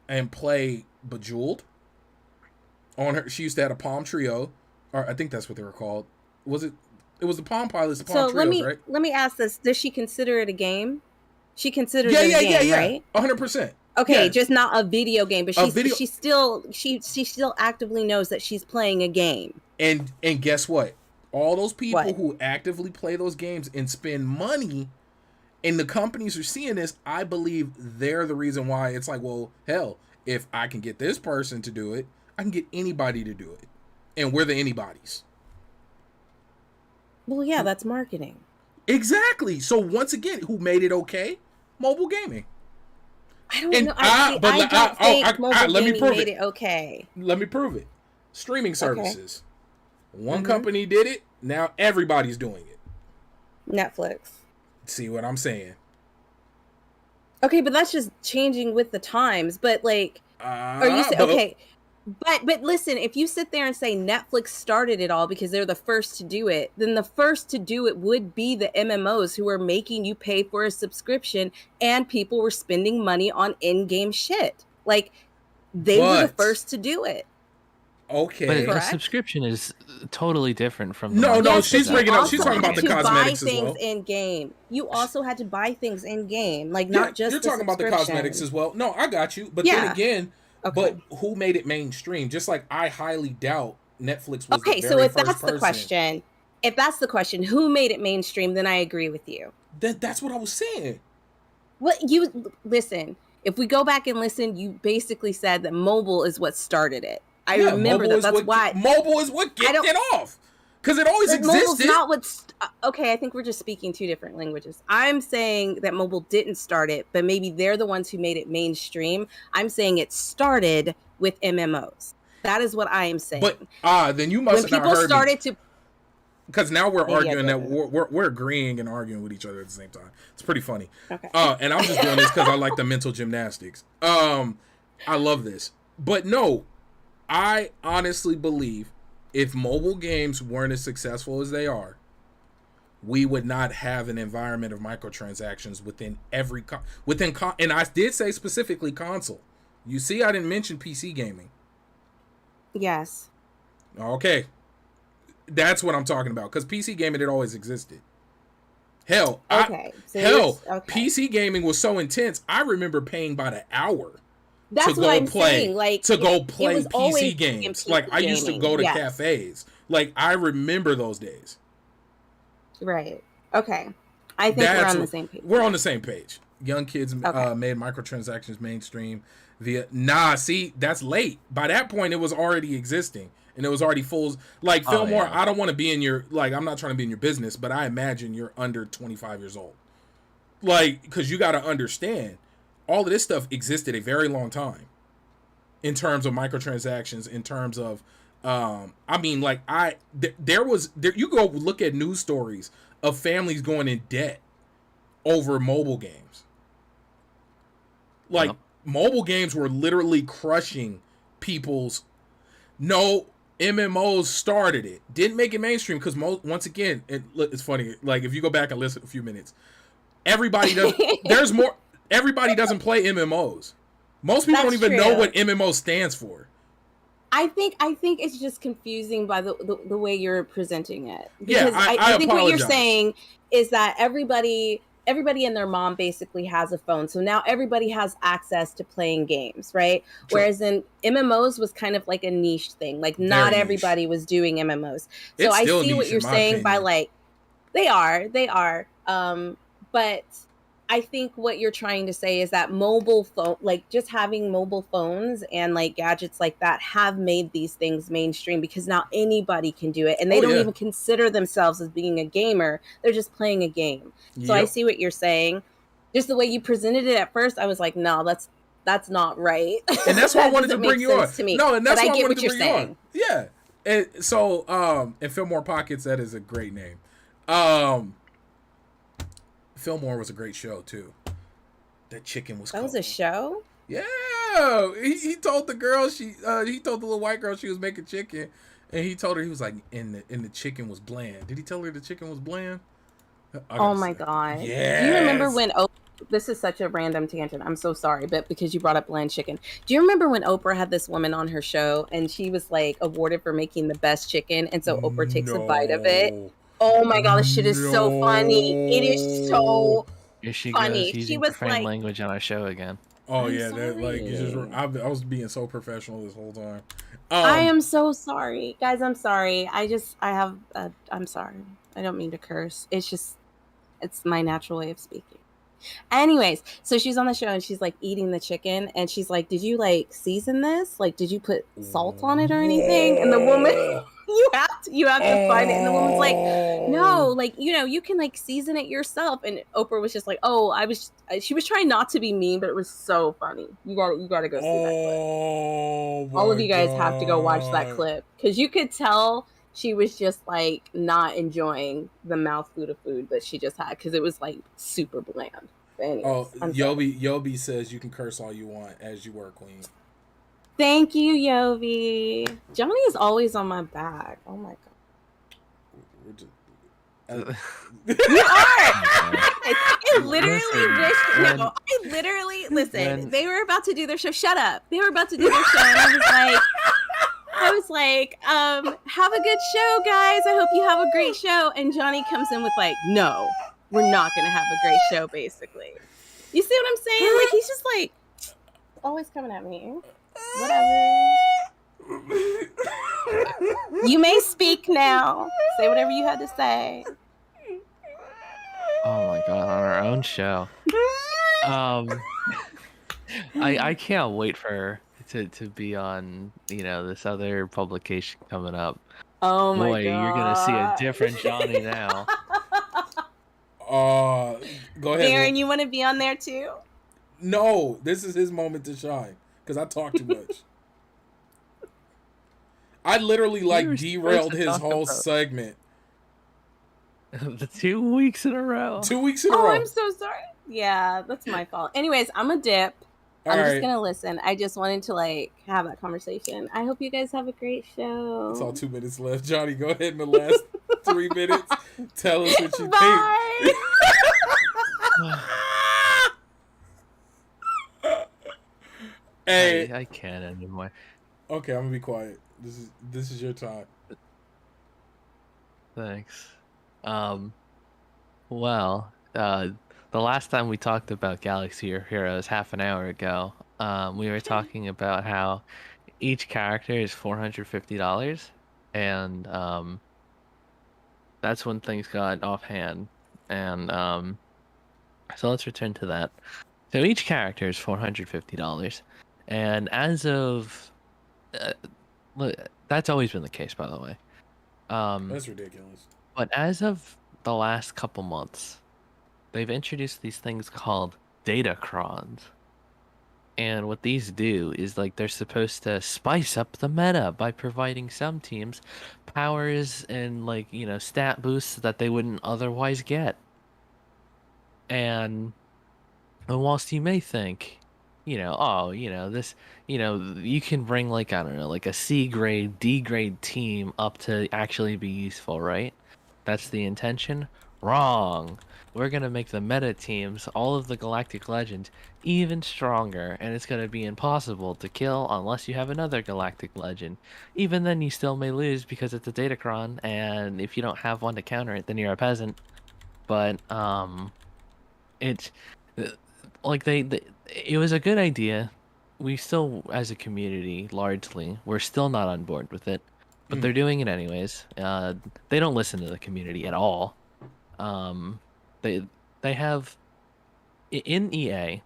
and play Bejeweled on her. She used to have a Palm Trio, or I think that's what they were called. It was the Palm Pilots, the Palm Trios, right? Let me ask this: does she consider it a game? She considers it a game, right? 100%. Okay, just not a video game, but she still actively knows that she's playing a game. And guess what? All those people who actively play those games and spend money, and the companies are seeing this, I believe they're the reason why it's like, well, hell, if I can get this person to do it, I can get anybody to do it. And we're the anybody's. Well, yeah, that's marketing. Exactly. So once again, who made it okay? Mobile gaming. I don't know. I don't think mobile gaming made it okay. Let me prove it. Streaming services. Okay. One company did it. Now everybody's doing it. Netflix. See what I'm saying? Okay, but that's just changing with the times. But like, are you okay? But listen, if you sit there and say Netflix started it all because they're the first to do it, then the first to do it would be the MMOs who are making you pay for a subscription, and people were spending money on in-game shit. Like, they were the first to do it. Okay. But a subscription is totally different from she's talking about the cosmetics as well. In game. You also had to buy things in game, like not just you're talking about the cosmetics as well. No, I got you. But then again, but who made it mainstream? Just like I highly doubt Netflix was the very first person. If that's the question, who made it mainstream, then I agree with you. That's what I was saying. Well, you listen, if we go back and listen, you basically said that mobile is what started it. I remember that. That's why mobile is what kicked it off. Because it always existed. Mobile's not what's okay. I think we're just speaking two different languages. I'm saying that mobile didn't start it, but maybe they're the ones who made it mainstream. I'm saying it started with MMOs. That is what I am saying. But then you must have not heard. When people started to, because now we're arguing that we're agreeing and arguing with each other at the same time. It's pretty funny. Okay. And I'm just doing this because I like the mental gymnastics. I love this, but no, I honestly believe if mobile games weren't as successful as they are, we would not have an environment of microtransactions within every and I did say specifically console. You see, I didn't mention PC gaming. Yes. Okay. That's what I'm talking about, because PC gaming, it always existed. Hell, PC gaming was so intense. I remember paying by the hour to go play PC games. Like, I used to go to cafes. Like, I remember those days. Right. Okay. I think we're on the same page. We're on the same page. Young kids made microtransactions mainstream via... see, that's late. By that point, it was already existing. And it was already full. Like, Fillmore, I don't want to be in your... Like, I'm not trying to be in your business, but I imagine you're under 25 years old. Like, because you got to understand, all of this stuff existed a very long time. In terms of microtransactions, in terms of... I mean, like, you go look at news stories of families going in debt over mobile games. Like, mobile games were literally crushing people's. No, MMOs started it. Didn't make it mainstream because once again, it's funny. Like if you go back and listen a few minutes, everybody does. There's more. Everybody doesn't play MMOs. Most people don't even know what MMO stands for. I think it's just confusing by the way you're presenting it. Because I think what you're saying is that everybody and their mom basically has a phone. So now everybody has access to playing games, right? True. Whereas in MMOs was kind of like a niche thing. Like not everybody was doing MMOs. So I see what you're saying by like, they are. But I think what you're trying to say is that mobile phone, like just having mobile phones and like gadgets like that have made these things mainstream because now anybody can do it. And they don't even consider themselves as being a gamer. They're just playing a game. Yep. So I see what you're saying. Just the way you presented it at first, I was like, no, that's not right. And that's why I wanted to bring you on. To me. No, and that's why I get wanted what to bring you're saying. You on. Yeah. And so, and Fillmore Pockets, that is a great name. Fillmore was a great show too. That chicken was. That was a show. Yeah, he told the girl he told the little white girl she was making chicken, and he told her he was like, and the chicken was bland. Did he tell her the chicken was bland? Oh my god! Yeah. Do you remember when? This is such a random tangent. I'm so sorry, but because you brought up bland chicken, do you remember when Oprah had this woman on her show and she was like awarded for making the best chicken, and so Oprah takes a bite of it. Oh my god, this shit is so funny. It is so funny. She was profane like, language on our show again. Oh yeah, that like it's just, I was being so professional this whole time. I am so sorry, guys. I'm sorry. I'm sorry. I don't mean to curse. It's my natural way of speaking. Anyways, so she's on the show and she's like eating the chicken and she's like, "Did you like season this? Like, did you put salt on it or anything?" And the woman. You have to find it, and the woman's like, "No, like you can like season it yourself." And Oprah was just like, "Oh, she was trying not to be mean, but it was so funny. You gotta go see that clip. All of you guys have to go watch that clip because you could tell she was just like not enjoying the mouthful of food that she just had because it was like super bland." But anyways, Yobi says you can curse all you want as you were, queen. Thank you, Yovi. Johnny is always on my back. Oh my god. You are. I literally listen. They were about to do their show. Shut up. They were about to do their show, and I was like, have a good show, guys. I hope you have a great show. And Johnny comes in with like, no, we're not gonna have a great show. Basically, you see what I'm saying? Like he's just like always coming at me. Whatever. You may speak now. Say whatever you had to say. Oh my god, on our own show. I can't wait for her to be on, this other publication coming up. Oh my god. You're gonna see a different Johnny now. Go ahead. Darren, you want to be on there too? No, this is his moment to shine. Because I talk too much. I literally derailed his whole segment. The 2 weeks in a row. 2 weeks in a row. Oh, I'm so sorry. Yeah, that's my fault. Anyways, I'm a dip. I'm just gonna listen. I just wanted to have that conversation. I hope you guys have a great show. It's all 2 minutes left. Johnny, go ahead in the last 3 minutes. Tell us what you Bye. think. Hey, I can't anymore. Okay, I'm gonna be quiet. This is your time. Thanks. Well, the last time we talked about Galaxy or Heroes half an hour ago, we were talking about how each character is $450, and that's when things got offhand. And so let's return to that. So each character is $450. And as of that's always been the case, by the way. That's ridiculous. But as of the last couple months, they've introduced these things called datacrons. And what these do is they're supposed to spice up the meta by providing some teams powers and stat boosts that they wouldn't otherwise get. And whilst you may think, oh, this, you can bring like, I don't know, like a C grade, D grade team up to actually be useful, right? That's the intention. Wrong. We're gonna make the meta teams, all of the Galactic Legends, even stronger, and it's gonna be impossible to kill unless you have another Galactic Legend. Even then, you still may lose because it's a Datacron, and if you don't have one to counter it, then you're a peasant. But it's uh, like it was a good idea. We still, as a community, largely, we're still not on board with it, but Mm. they're doing it anyways. They don't listen to the community at all. Um, they they have in EA.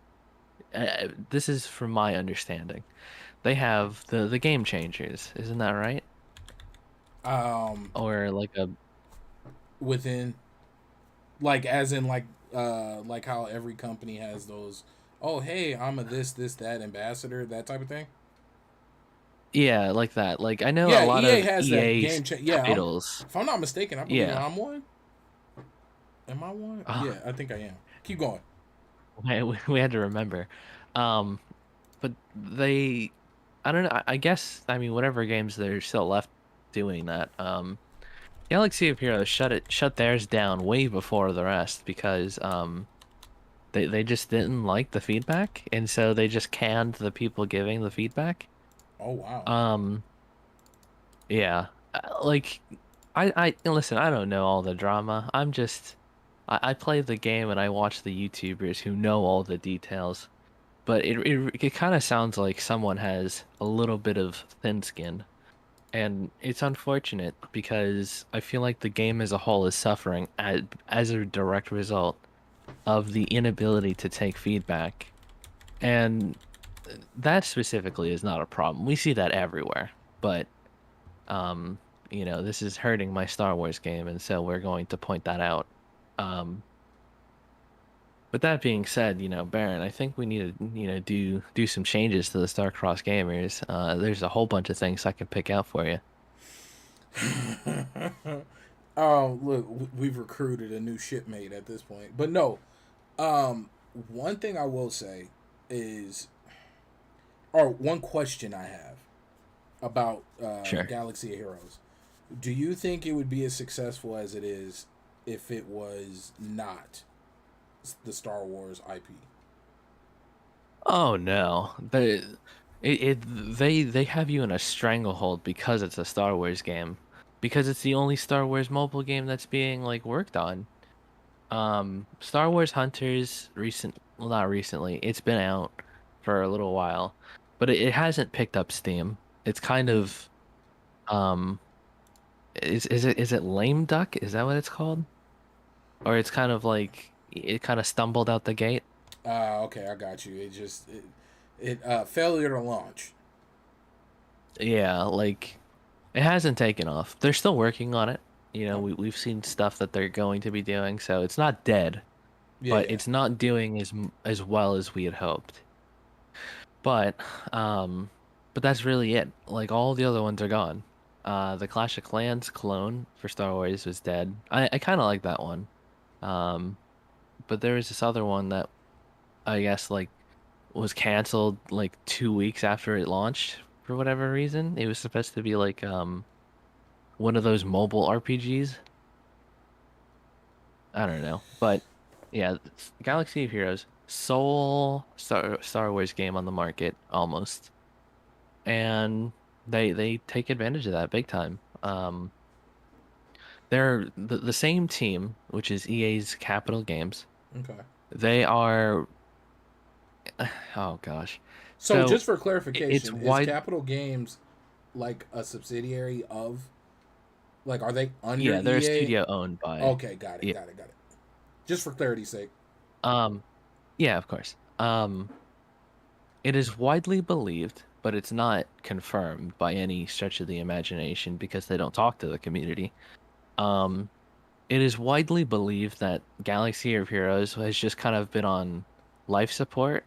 This is from my understanding. They have the game changers, isn't that right? Um, Or like a within, like, as in, like how every company has those. Oh, hey, I'm a this that ambassador, that type of thing. yeah, like that. Like I know a Yeah, lot EA of has that EA's game. Yeah, titles. if I'm not mistaken, I believe Yeah. I'm one. Am I one? Uh, Yeah, I think I am. Keep going. we had to remember. Um, but I don't know. I guess I mean whatever games they're still left doing that. Galaxy of Heroes shut theirs down way before the rest because they just didn't like the feedback, and so they just canned the people giving the feedback. Oh wow. Um, yeah, like listen. I don't know all the drama. I play the game and I watch the YouTubers who know all the details. But it kind of sounds like someone has a little bit of thin skin, and it's unfortunate because I feel like the game as a whole is suffering as a direct result of the inability to take feedback. And that specifically is not a problem. We see that everywhere. But um, this is hurting my Star Wars game, and so we're going to point that out. Um, With that being said, Baron, I think we need to, do some changes to the StarCrossed gamers. There's a whole bunch of things I can pick out for you. Oh, look, we've recruited a new shipmate at this point. But no, one thing I will say is, or one question I have about Sure. Galaxy of Heroes. Do you think it would be as successful as it is if it was not the Star Wars IP? Oh no, they have you in a stranglehold because it's a Star Wars game, because it's the only Star Wars mobile game that's being like worked on. Star Wars Hunters well, not recently. It's been out for a little while, but it hasn't picked up steam. It's kind Mm. of um is it lame duck? Is that what it's called? Or it's kind of like it kind of stumbled out the gate. Okay, I got you. It failure to launch. Yeah, like it hasn't taken off. They're still working on it. Oh, We've seen stuff that they're going to be doing, so it's not dead, yeah, but yeah. it's not doing as well as we had hoped. But um but that's really it. Like all the other ones are gone. The Clash of Clans clone for Star Wars was dead. I kind of like that one. Um but there was this other one that I guess like was canceled like 2 weeks after it launched for whatever reason. It was supposed to be like one of those mobile RPGs. I don't know, but yeah, Galaxy of Heroes, sole Star Wars game on the market almost, and they take advantage of that big time. They're the same team, which is EA's Capital Games. Okay. They are, oh gosh, So so just for it's clarification, is wide. Capital Games like a subsidiary of, like, are they under Yeah, they're a EA? studio owned by. Okay, got it, Yeah. got it, got it. Just for clarity's sake. Um, yeah, of course. It is widely believed, but it's not confirmed by any stretch of the imagination because they don't talk to the community. Um, it is widely believed that Galaxy of Heroes has just kind of been on life support,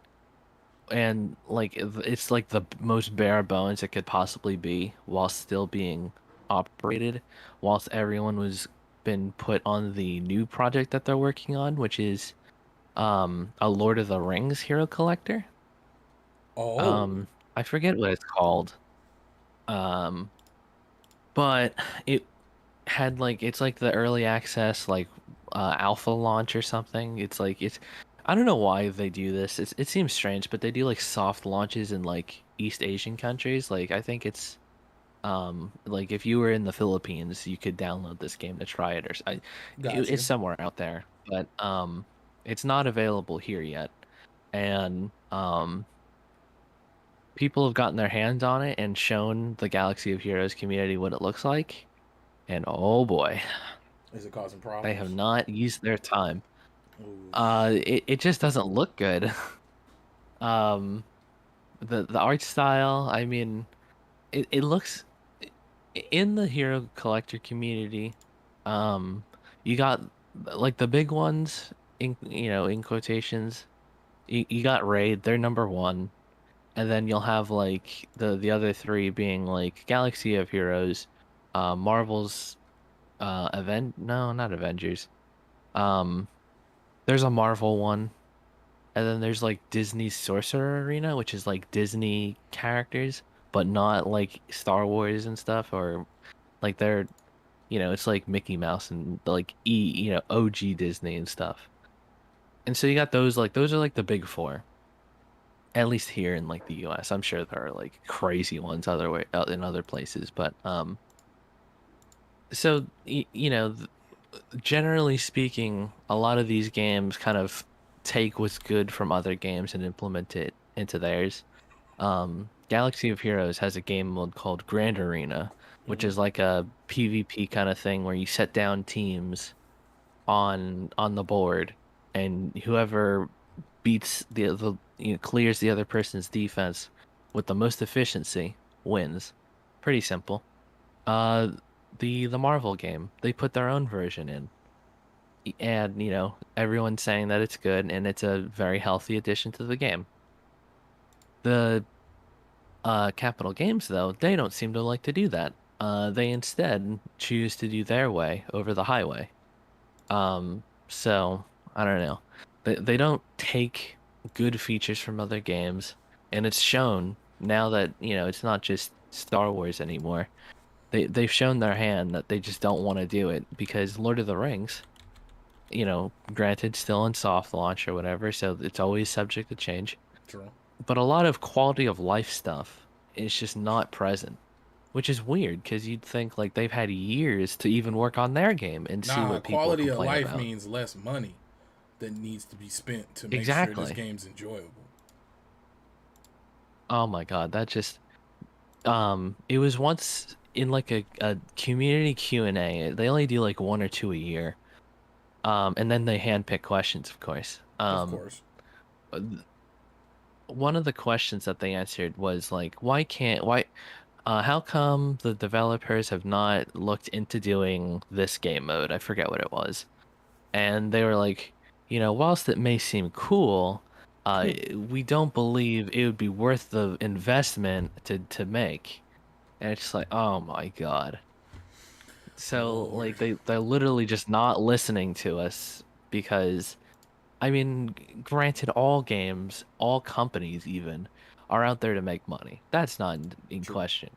and like it's like the most bare bones it could possibly be while still being operated, whilst everyone was been put on the new project that they're working on, which is a Lord of the Rings hero collector. Oh. I forget what it's called. Um, but it had like it's like the early access like alpha launch or something. It's like it's I don't know why they do this. It seems strange, but they do like soft launches in like East Asian countries. Like I think it's like if you were in the Philippines, you could download this game to try it Got it's you. somewhere out there, but it's not available here yet. And people have gotten their hands on it and shown the Galaxy of Heroes community what it looks like. And oh boy, Is it causing they have problems? not used their time. Ooh. It just doesn't look good. Um, the art style, I mean, it looks in the hero collector community. Um, you got like the big ones in quotations. You got Raid, they're number one, and then you'll have like the other three being like Galaxy of Heroes, Marvel's event no, not Avengers. Um, there's a Marvel one. And then there's like Disney's Sorcerer Arena, which is like Disney characters, but not like Star Wars and stuff, or like they're, it's like Mickey Mouse and like OG Disney and stuff. And so you got those are like the big four, at least here in like the US. I'm sure there are like crazy ones other way out in other places, but so generally speaking, a lot of these games kind of take what's good from other games and implement it into theirs. Galaxy of Heroes has a game mode called Grand Arena, which Mm-hmm. is like a PvP kind of thing where you set down teams on the board, and whoever beats clears the other person's defense with the most efficiency wins. Pretty simple. Uh, the Marvel game, they put their own version in, and everyone's saying that it's good and it's a very healthy addition to the game. The Capital Games, though, they don't seem to like to do that. They instead choose to do their way over the highway. So I don't know. They don't take good features from other games, and it's shown now that, it's not just Star Wars anymore. They've shown their hand that they just don't want to do it because Lord of the Rings, granted still in soft launch or whatever, so it's always subject to change. True. But a lot of quality of life stuff is just not present, which is weird because you'd think like they've had years to even work on their game and see Nah, what people quality of complain life about. means less money that needs to be spent to make sure this Exactly. game's enjoyable. Oh my God, that just it was once in like a community Q&A. They only do like one or two a year. And then they handpick questions, of course. Of course. One of the questions that they answered was like, how come the developers have not looked into doing this game mode? I forget what it was. And they were like, whilst it may seem cool, we don't believe it would be worth the investment to make. And it's like, oh my God. So Lord. like they're literally just not listening to us because I mean, granted, all games, all companies even, are out there to make money. That's not in True. question.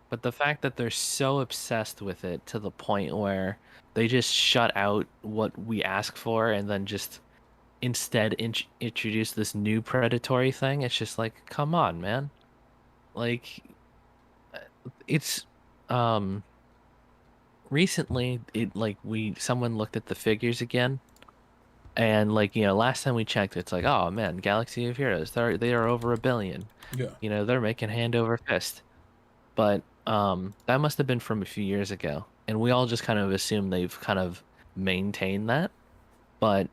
But the fact that they're so obsessed with it to the point where they just shut out what we ask for and then just instead introduce this new predatory thing, it's just like, come on, man. Like, it's, um, recently, someone looked at the figures again. And like, last time we checked, it's like, oh man, Galaxy of Heroes, they are over 1 billion. Yeah. They're making hand over fist. But that must have been from a few years ago. And we all just kind of assume they've kind of maintained that. But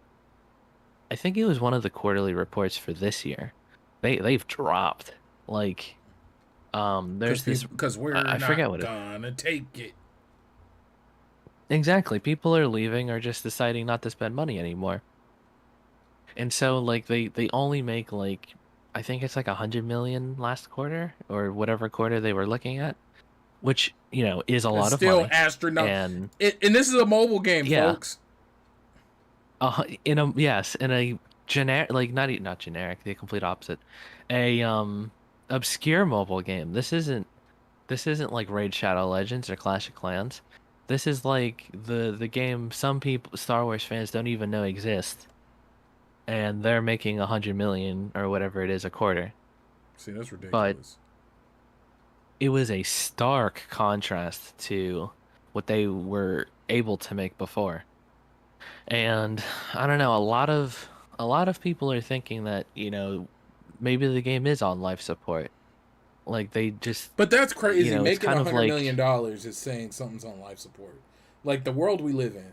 I think it was one of the quarterly reports for this year. They've dropped. Like there's this Because we're I forget not what it gonna take it. exactly. People are leaving or just deciding not to spend money anymore. And so like they only make like I think it's like 100 million last quarter or whatever quarter they were looking at, which, is a It's lot of still money. astronaut. And And this is a mobile game, yeah, folks. in a generic, like not generic, the complete opposite. A obscure mobile game. This isn't like Raid Shadow Legends or Clash of Clans. This is like the game some people Star Wars fans don't even know exists, and they're making 100 million or whatever it is a quarter. See, that's But ridiculous. it was a stark contrast to what they were able to make before. And I don't know, a lot of people are thinking that, maybe the game is on life support. Like they just, But that's crazy. it's Making kind of $100 million is saying something's on life support. Like the world we live in.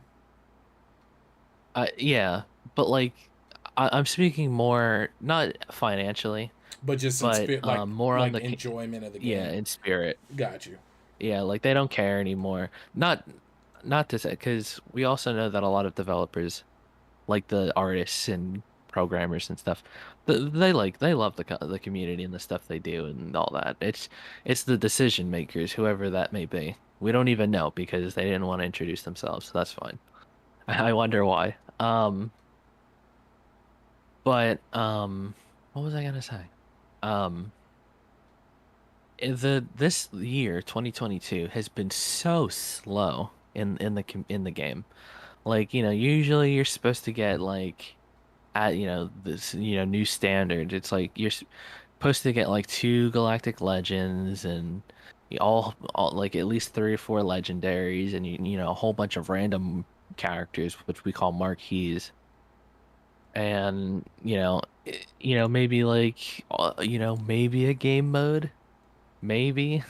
Yeah, but like I'm speaking more not financially, But just in but spirit, more on like the enjoyment of the yeah, game. in spirit. Got you. Yeah, like they don't care anymore. Not to say, because we also know that a lot of developers, like the artists and programmers and stuff, they love the community and the stuff they do and all that. It's the decision makers, whoever that may be. We don't even know because they didn't want to introduce themselves, so that's fine. I wonder why. But what was I gonna say? Um, this year, 2022, has been so slow in the game. Like, usually you're supposed to get like at this new standard. It's like you're supposed to get like two Galactic Legends and all like at least three or four legendaries and a whole bunch of random characters which we call marquees. And maybe like maybe a game mode, maybe,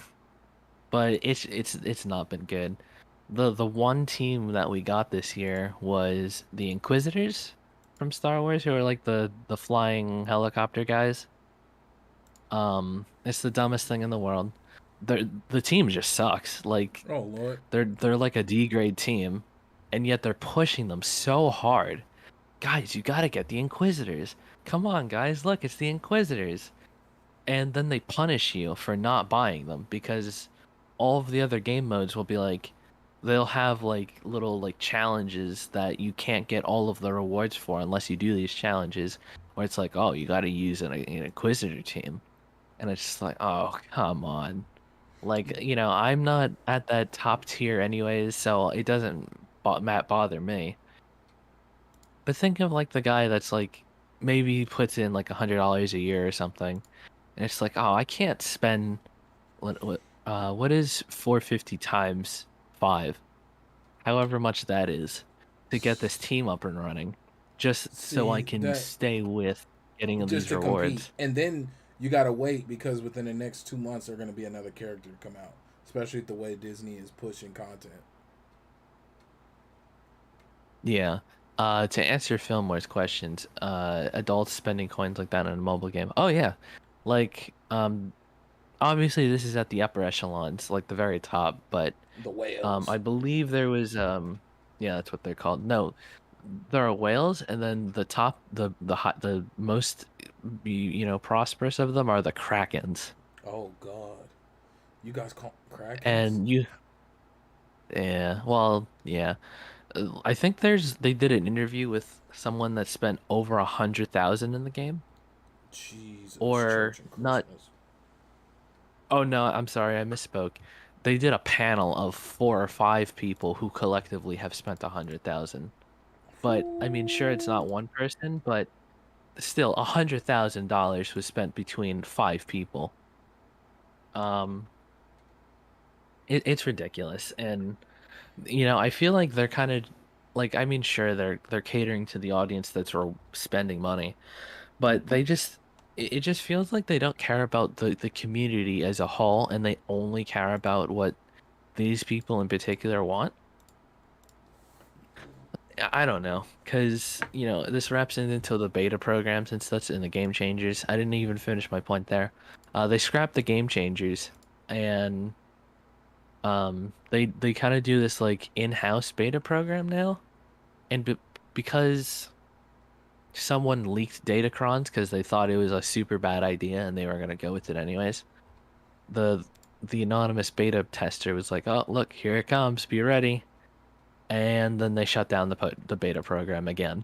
but it's not been good. The one team that we got this year was the Inquisitors from Star Wars, who are like the flying helicopter guys. It's the dumbest thing in the world. The team just sucks. Like Oh Lord. they're like a D grade team, and yet they're pushing them so hard. Guys, you gotta get the Inquisitors. Come on, guys, look, it's the Inquisitors. And then they punish you for not buying them because all of the other game modes will be like, they'll have like little like challenges that you can't get all of the rewards for unless you do these challenges, where it's like, oh, you gotta use an Inquisitor team. And it's just like, oh, come on. Like, I'm not at that top tier anyways, so it doesn't bother me. But think of like the guy that's like maybe puts in like $100 a year or something, and it's like, oh, I can't spend what is 450 times 5, however much that is, to get this team up and running, just so I See can that stay with getting just these to compete, rewards. and then you gotta wait because within the next 2 months there's gonna be another character to come out. Especially the way Disney is pushing content. Yeah. To answer Fillmore's questions, adults spending coins like that on a mobile game. Oh yeah. Like, obviously this is at the upper echelons, like the very top, but The whales. I believe there was yeah, that's what they're called. No, there are whales, and then the top, the most prosperous of them are the krakens. Oh God. You guys call krakens? And yeah, well, yeah. I think they did an interview with someone that spent over 100,000 in the game, Jesus, or church and not. Christmas. Oh no, I'm sorry, I misspoke. They did a panel of 4 or 5 people who collectively have spent 100,000. But I mean, sure, it's not one person, but still, $100,000 was spent between 5 people. Um, it's ridiculous, and I feel like they're kind of like, I mean, sure, they're catering to the audience that's spending money, but it just feels like they don't care about the community as a whole, and they only care about what these people in particular want. I don't know, because this wraps into the beta programs and such in the game changers. I didn't even finish my point there. They scrapped the game changers, and they kind of do this like in-house beta program now, and because someone leaked datacrons because they thought it was a super bad idea and they were gonna go with it anyways. The the anonymous beta tester was like, "Oh, look, here it comes. Be ready." And then they shut down the beta program again.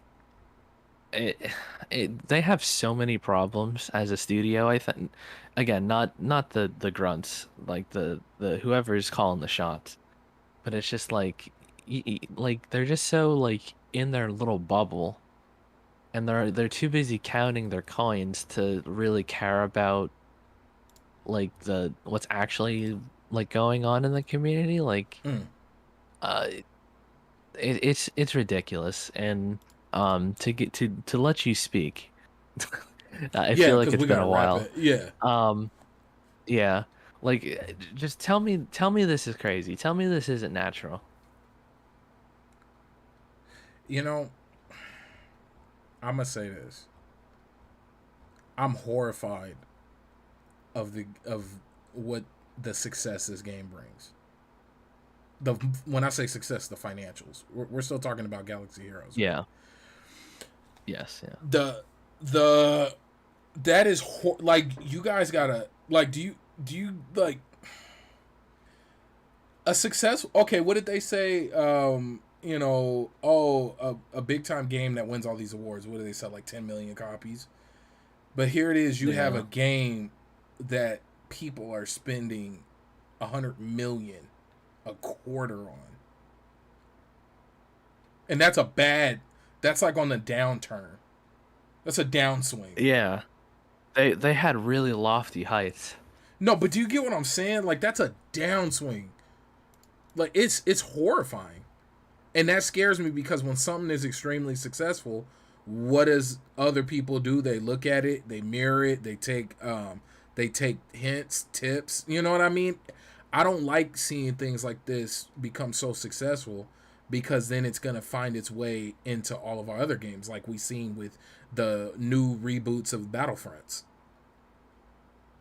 they have so many problems as a studio. I think, again, not the grunts, like the whoever's calling the shots, but it's just like like they're just so like in their little bubble, and they're too busy counting their coins to really care about like the what's actually like going on in the community. Like, Mm. uh, it's ridiculous, and to get to let you speak. I Yeah, feel like because it's we been gotta a wrap while. it. Yeah. Yeah, like just tell me this is crazy. Tell me this isn't natural. You know, I'm gonna say this. I'm horrified of what the success this game brings. The When I say success, the financials. We're still talking about Galaxy Heroes, right? Yeah. Yes. Yeah. The that is like, you guys gotta like. Do you like a success? Okay, what did they say? You know, a big time game that wins all these awards. What do they sell? Like 10 million copies. But here it is. You have a Yeah. game that people are spending 100 million a quarter on, and that's a bad. That's like on the downturn. That's a downswing. Yeah. They had really lofty heights. No, but do you get what I'm saying? Like, that's a downswing. Like, it's horrifying, and that scares me because when something is extremely successful, what does other people do? They look at it, they mirror it, they take hints, tips. You know what I mean? I don't like seeing things like this become so successful, because then it's gonna find its way into all of our other games, like we seen with the new reboots of Battlefronts.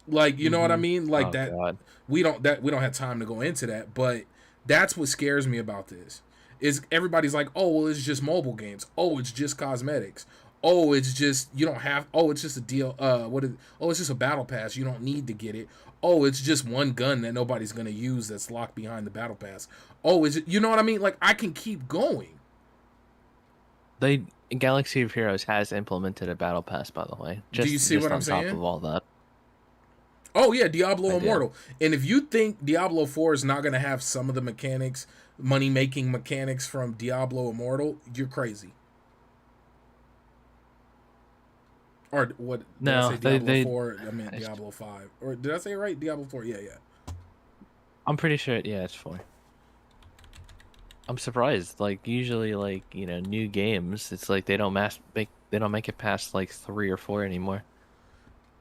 Like, you know what I mean? Like Oh that. God. We don't have time to go into that, but that's what scares me about this. Is everybody's like, oh well, it's just mobile games. Oh, it's just cosmetics. Oh, it's just you don't have. Oh, it's just a deal. Oh, it's just a battle pass. You don't need to get it. Oh, it's just one gun that nobody's gonna use that's locked behind the battle pass. Oh, is it? You know what I mean? Like, I can keep going. They Galaxy of Heroes has implemented a battle pass, by the way. Do you see Just what I'm on top saying? of all that. Oh yeah, Diablo I do. Immortal. And if you think Diablo 4 is not gonna have some of the mechanics, money making mechanics from Diablo Immortal, you're crazy. Or what did I No, say? Diablo they 4? I meant Diablo 5. Or did I say it right? Diablo 4? Yeah, yeah. I'm pretty sure yeah, it's 4. I'm surprised. Like usually like, new games, it's like they don't make it past like 3 or 4 anymore.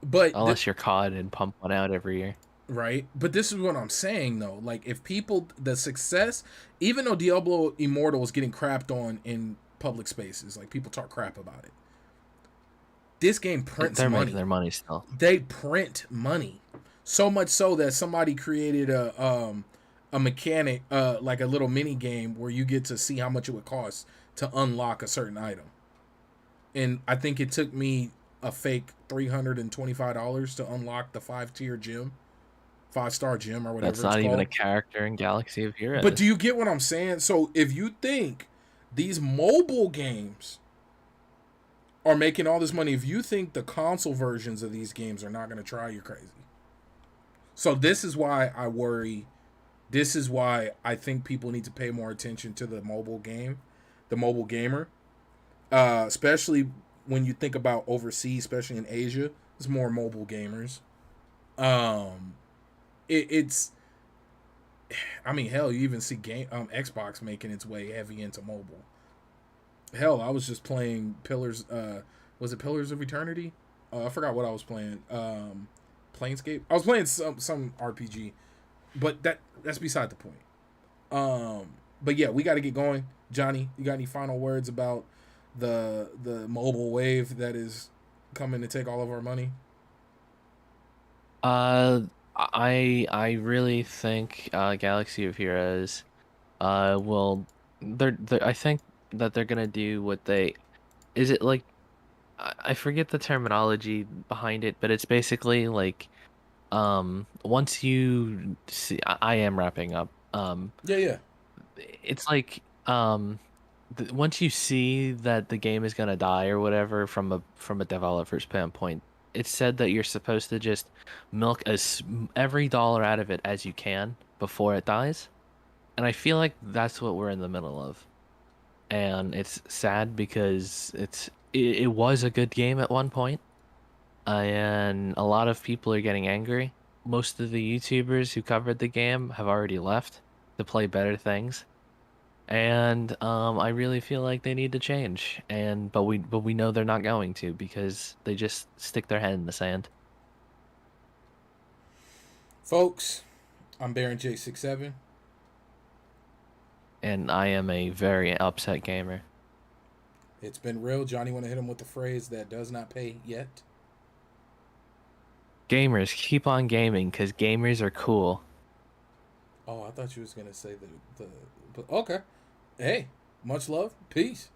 But Unless you're COD and pump one out every year. right? But this is what I'm saying though. Like, if people, the success, even though Diablo Immortal is getting crapped on in public spaces, like people talk crap about it. This game prints They're making money. their money still. They print money. So much so that somebody created a mechanic, like a little mini game where you get to see how much it would cost to unlock a certain item. And I think it took me a fake $325 to unlock the 5-tier gym, 5-star gym, or That's whatever it's not even a called. character in Galaxy of But do Heroes. you get what I'm saying? So if you think these mobile games are making all this money, if you think the console versions of these games are not going to try, you're crazy. So this is why I worry. This is why I think people need to pay more attention to the mobile game, the mobile gamer, especially when you think about overseas, especially in Asia. There's more mobile gamers. Um, it's, I mean, hell, you even see Xbox making its way heavy into mobile. Hell, I was just playing Pillars. Was it Pillars of Eternity? I forgot what I was playing. Planescape. I was playing some RPG, but that's beside the point. But yeah, we got to get going. Johnny, you got any final words about the mobile wave that is coming to take all of our money? Uh, I really think Galaxy of Heroes will they're I think that they're gonna do what they is it like I forget the terminology behind it, but it's basically like once you see I am wrapping up. Yeah, yeah. It's like once you see that the game is gonna die or whatever from a developer's standpoint, it's said that you're supposed to just milk every dollar out of it as you can before it dies. And I feel like that's what we're in the middle of. And it's sad because it was a good game at one point, and a lot of people are getting angry. Most of the YouTubers who covered the game have already left to play better things. And I really feel like they need to change. And but we know they're not going to because they just stick their head in the sand. Folks, I'm Baron J67. And I am a very upset gamer. It's been real. Johnny, want to hit him with the phrase that does not pay yet? Gamers, keep on gaming because gamers are cool. Oh, I thought you was gonna say the. Okay. Hey, much love. Peace.